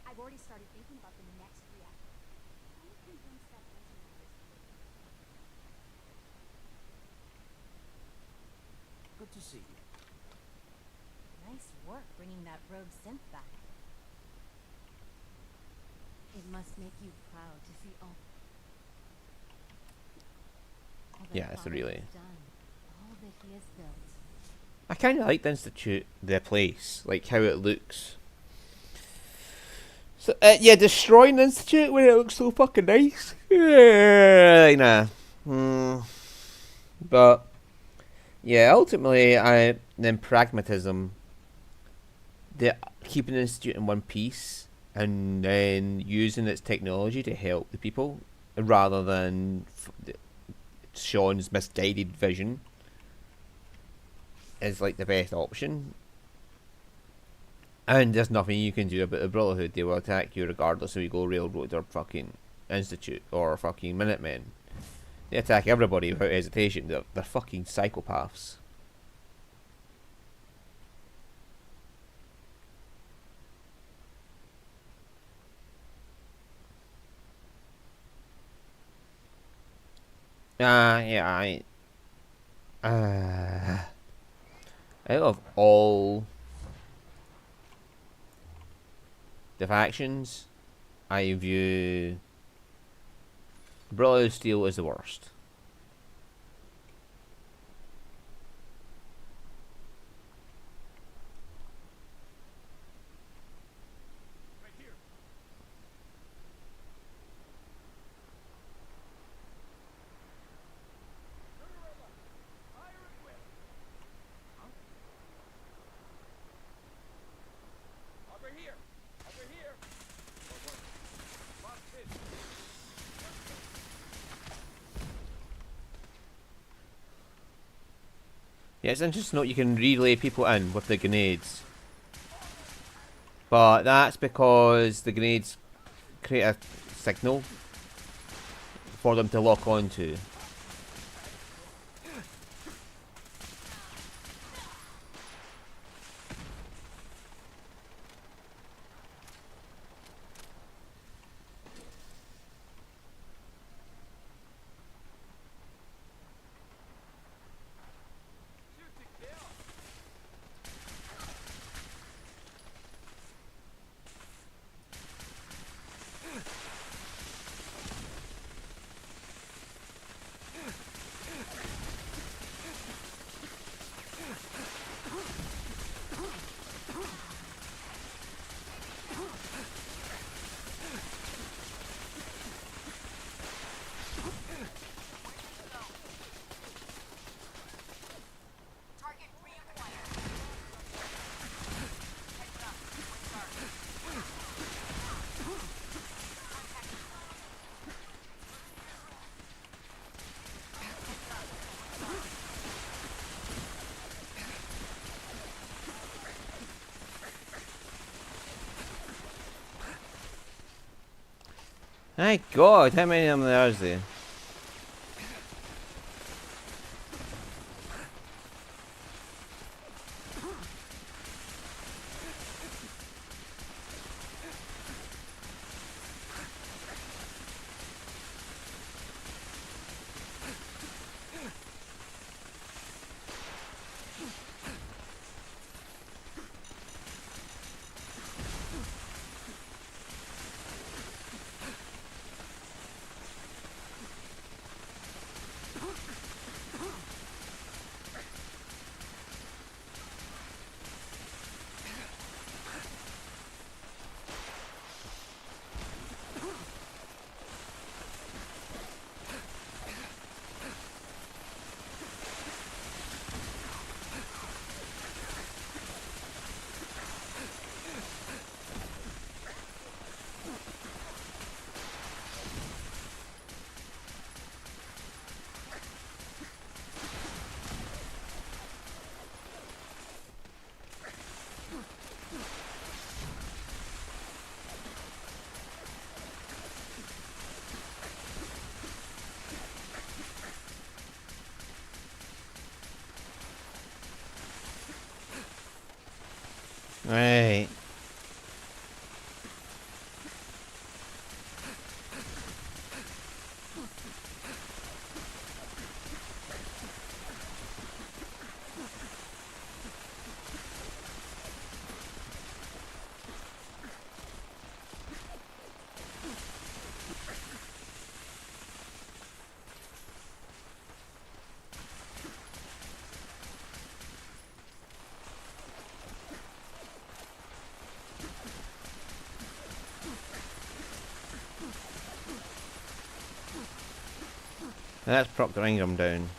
R: I've already started thinking about the next reactor. I'm convinced that engineer is
Q: Good to see you.
K: Nice work bringing that rogue synth back. It must make you proud to see all that
A: Yeah, it's
K: Father
A: really.
K: has done, all that he has built.
A: I kind of like the institute, the place, like how it looks. So yeah, destroying the institute when it looks so fucking nice. Yeah, like, nah. But yeah, ultimately, then pragmatism. The keeping the institute in one piece and then using its technology to help the people rather than Sean's misguided vision is like the best option. And there's nothing you can do about the Brotherhood. They will attack you regardless if you go Railroad or fucking Institute or fucking Minutemen. They attack everybody without hesitation. They're fucking psychopaths. Yeah, Out of all the factions, I view Brotherhood of Steel as the worst. Yeah, it's interesting to note you can relay people in with the grenades. But that's because the grenades create a signal for them to lock onto. My God, how many of them there is there? Right. That's Proctor Ingram down.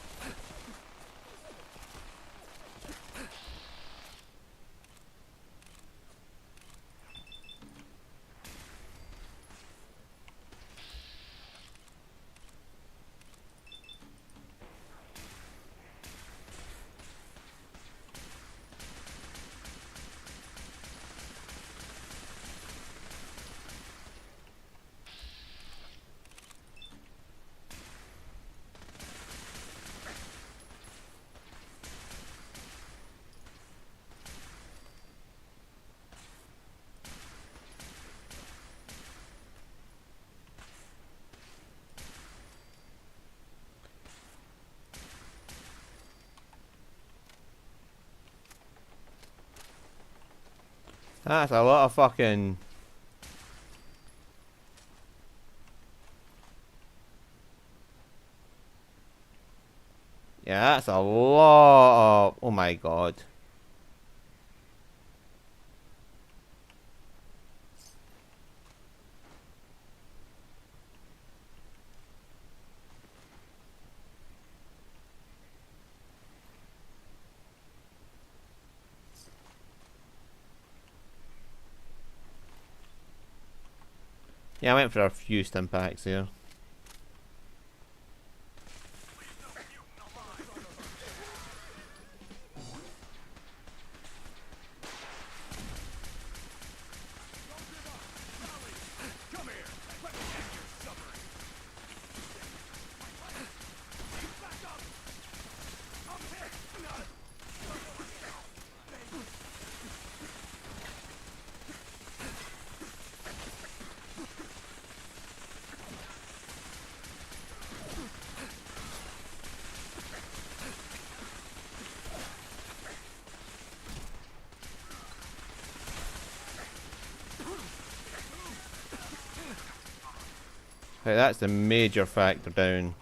A: That's a lot of fucking... Yeah, that's a lot of... Oh my god. Yeah, I went for a few stim packs here. Okay, that's the major factor down.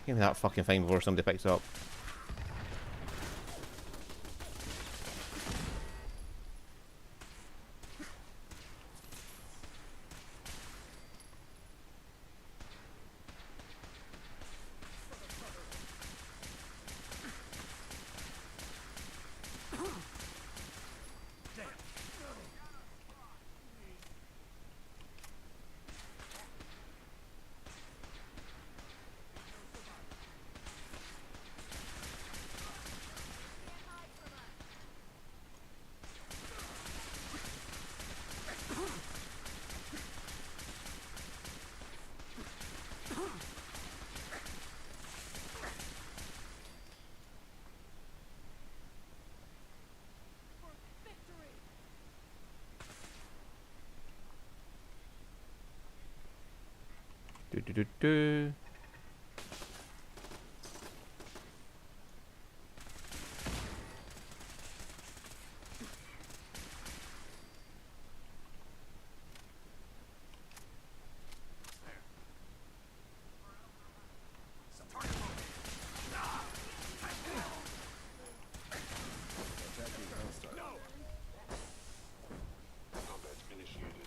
A: Give me that fucking thing before somebody picks it up. Do.
G: Combat initiated.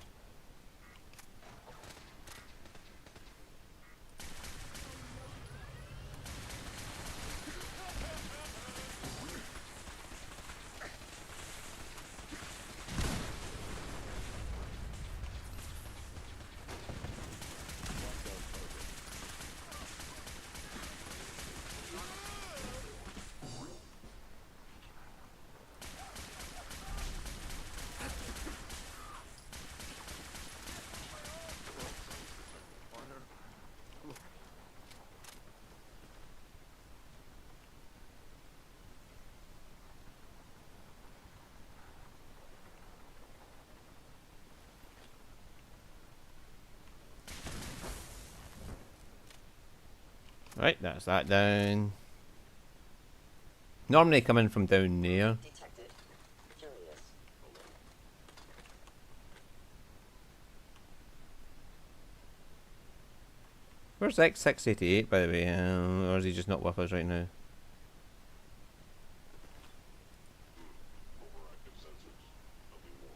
A: Right, that's that down. Normally coming from down there.
D: Detected. Curious.
A: Where's X688 by the way? Or is he just not with us right now?
G: Overactive sensors. Nothing more.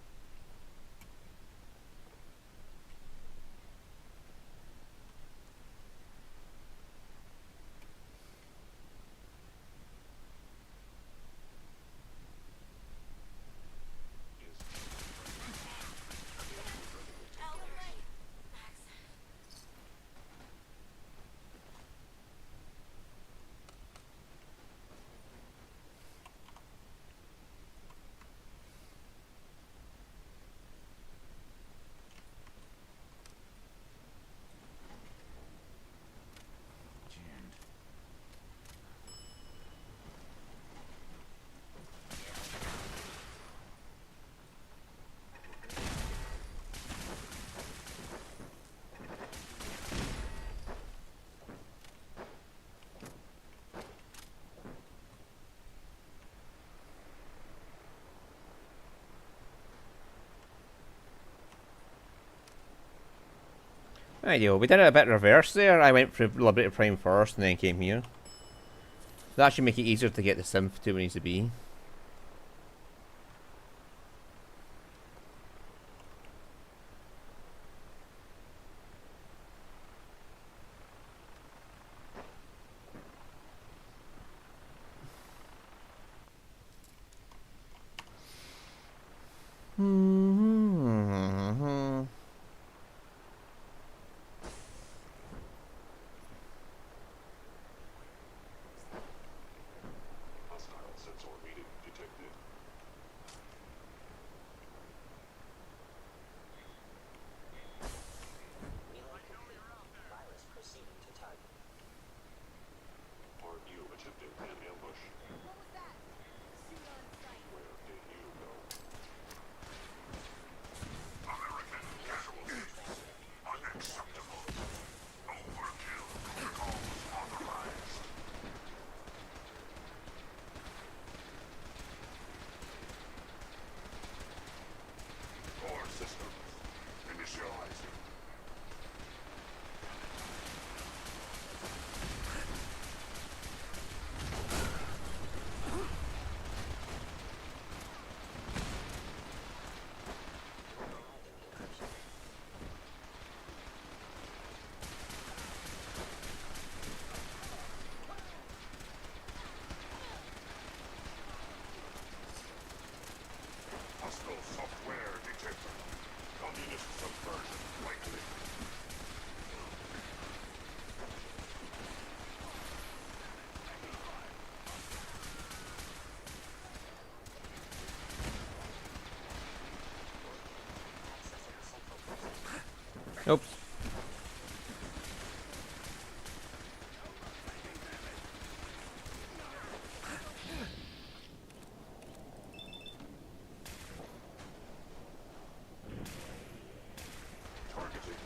A: Right, yo, we did it a bit reverse there. I went for Liberator Prime first and then came here. That should make it easier to get the synth to where it needs to be.
G: Hostile sensor meeting detected.
D: Virus proceeding to target.
G: Are you attempting an ambush?
R: What was that? Suit on site.
G: Where did you go? American casualties. Unacceptable. Overkill. Calls authorized. Core systems. Initializing. Hostile software detected. Communist subversion likely.
A: Oops.
G: Targeting.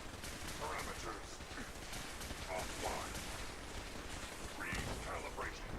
G: Parameters. Offline. Recalibrating.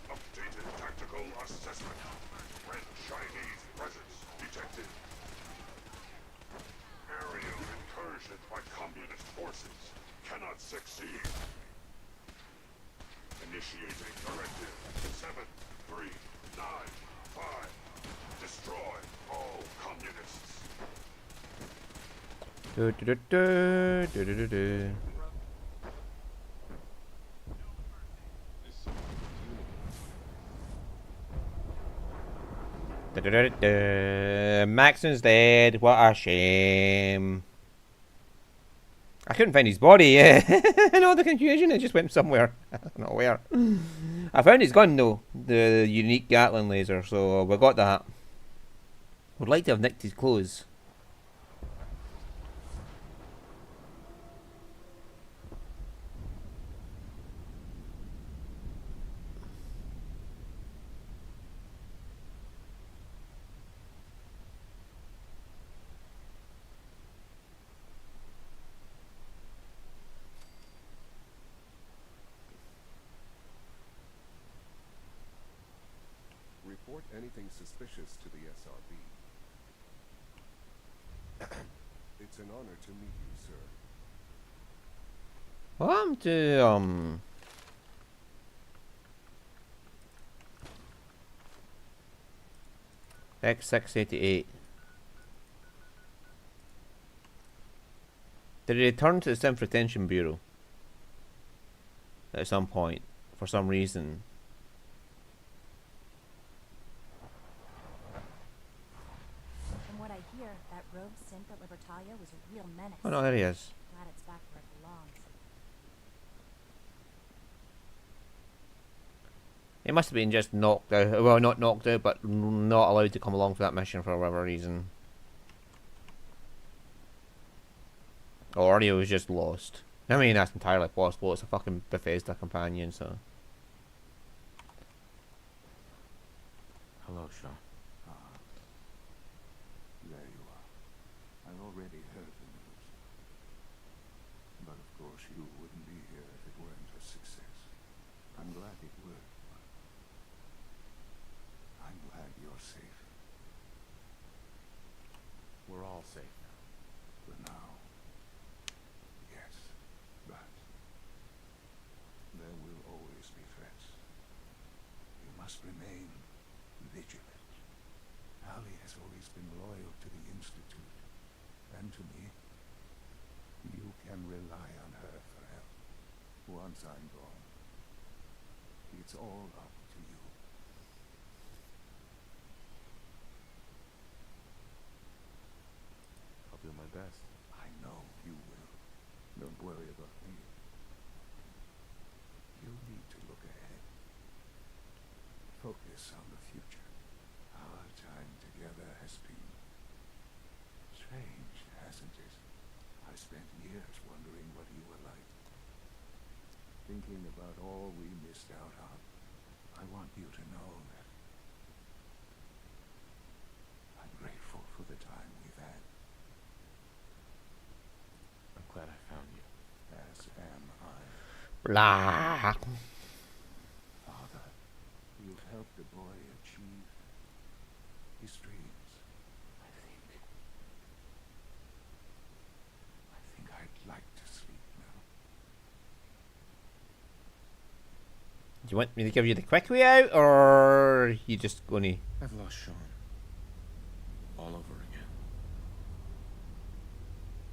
G: Updated tactical assessment. Red Chinese presence detected. Aerial incursion by communist forces cannot succeed. Initiating directive 7395. Destroy all communists.
A: Do, do, do, do, do, do, do, do. Da, da, da, da, da. Maxon's dead. What a shame. I couldn't find his body. In all the confusion, it just went somewhere. I don't know where. I found his gun though, the unique Gatling laser. So we got that. Would like to have nicked his clothes.
S: Report anything suspicious to the SRB. It's an honor to meet you, sir.
A: Welcome to X688. Did it return to the Synth Retention Bureau at some point for some reason?
K: real menace.
A: Oh no, there he is.
K: Glad it's back where it belongs.
A: He must have been just knocked out. Well, not knocked out, but not allowed to come along for that mission for whatever reason. Or he was just lost. I mean, that's entirely possible. It's a fucking Bethesda companion, so.
C: Hello, Sean. There you are. I've already heard the news. But of course you wouldn't be here if it weren't a success. I'm glad it worked, but I'm glad you're safe.
I: We're all safe now.
C: For now. Yes. But there will always be threats. You must remain vigilant. Ali has always been loyal to the Institute, and to me. You can rely on her for help. Once I'm gone, it's all up to you.
I: I'll do my best.
C: I know you will. Don't worry about me. You need to look ahead. Focus on the future. Our time together has been strange, hasn't it? I spent years wondering what you were like. Thinking about all we missed out on. I want you to know that I'm grateful for the time we've had.
I: I'm glad I found you.
C: As am I.
A: Blah.
C: Father, you've helped the boy achieve his dreams. I think I'd like to sleep now.
A: Do you want me to give you the quick way out, or you just gonna?
C: I've lost Sean. All over again.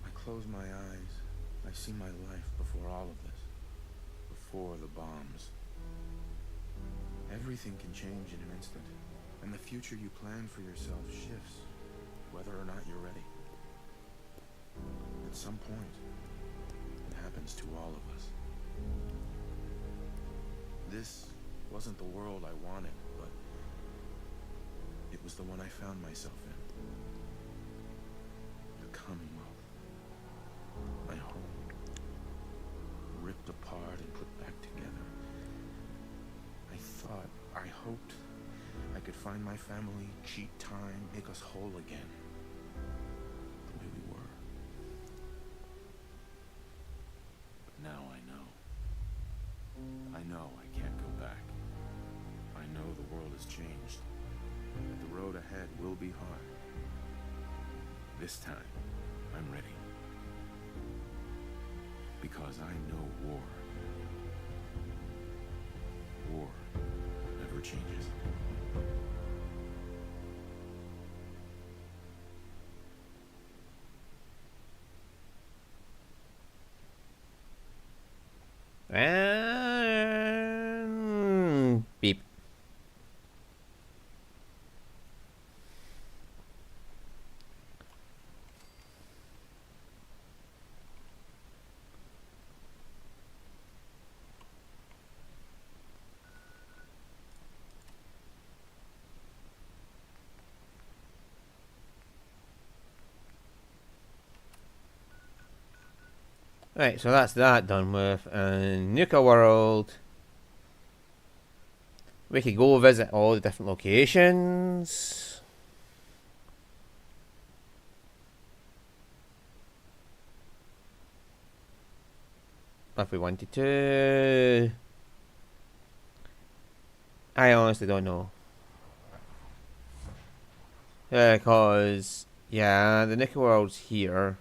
C: I close my eyes. I see my life before all of this. Before the bombs. Everything can change in an instant. And the future you plan for yourself shifts. Whether or not you're ready. At some point, it happens to all of us. This wasn't the world I wanted, but it was the one I found myself in. The Commonwealth. My home. Ripped apart and put back together. I hoped I could find my family, cheat time, make us whole again. The way we were. But now I know. I know I can't go back. I know the world has changed. That the road ahead will be hard. This time, I'm ready. Because I know war. War never changes.
A: And beep. Right, so that's that done with, and Nuka World. We could go visit all the different locations. If we wanted to. I honestly don't know. Because, yeah, the Nuka World's here.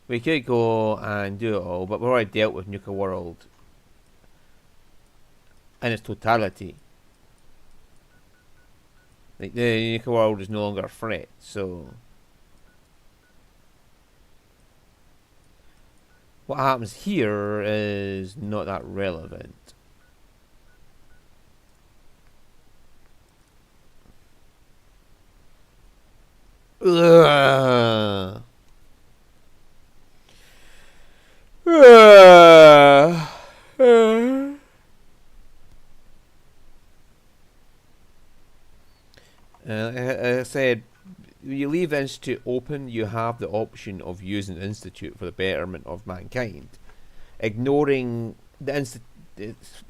A: We could go and do it all, but we've already dealt with Nuka World in its totality. Like, the Nuka World is no longer a threat, so what happens here is not that relevant. Ugh. said, when you leave the Institute open, you have the option of using the Institute for the betterment of mankind. Ignoring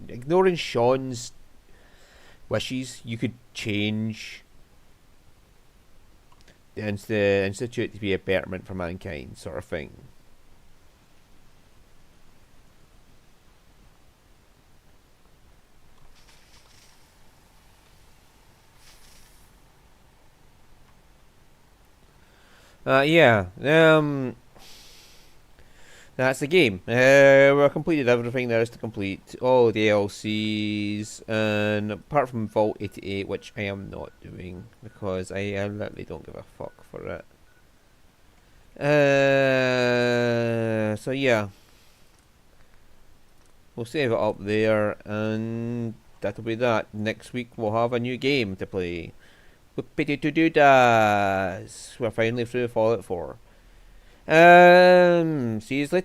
A: ignoring Sean's wishes, you could change the Institute to be a betterment for mankind, sort of thing. Yeah. That's the game. We're completed everything there is to complete. All DLCs, and apart from Vault 88, which I am not doing because I literally don't give a fuck for it. So yeah, we'll save it up there, and that'll be that. Next week we'll have a new game to play. Whoopity-doo-doo-das. We're finally through Fallout 4. See you later.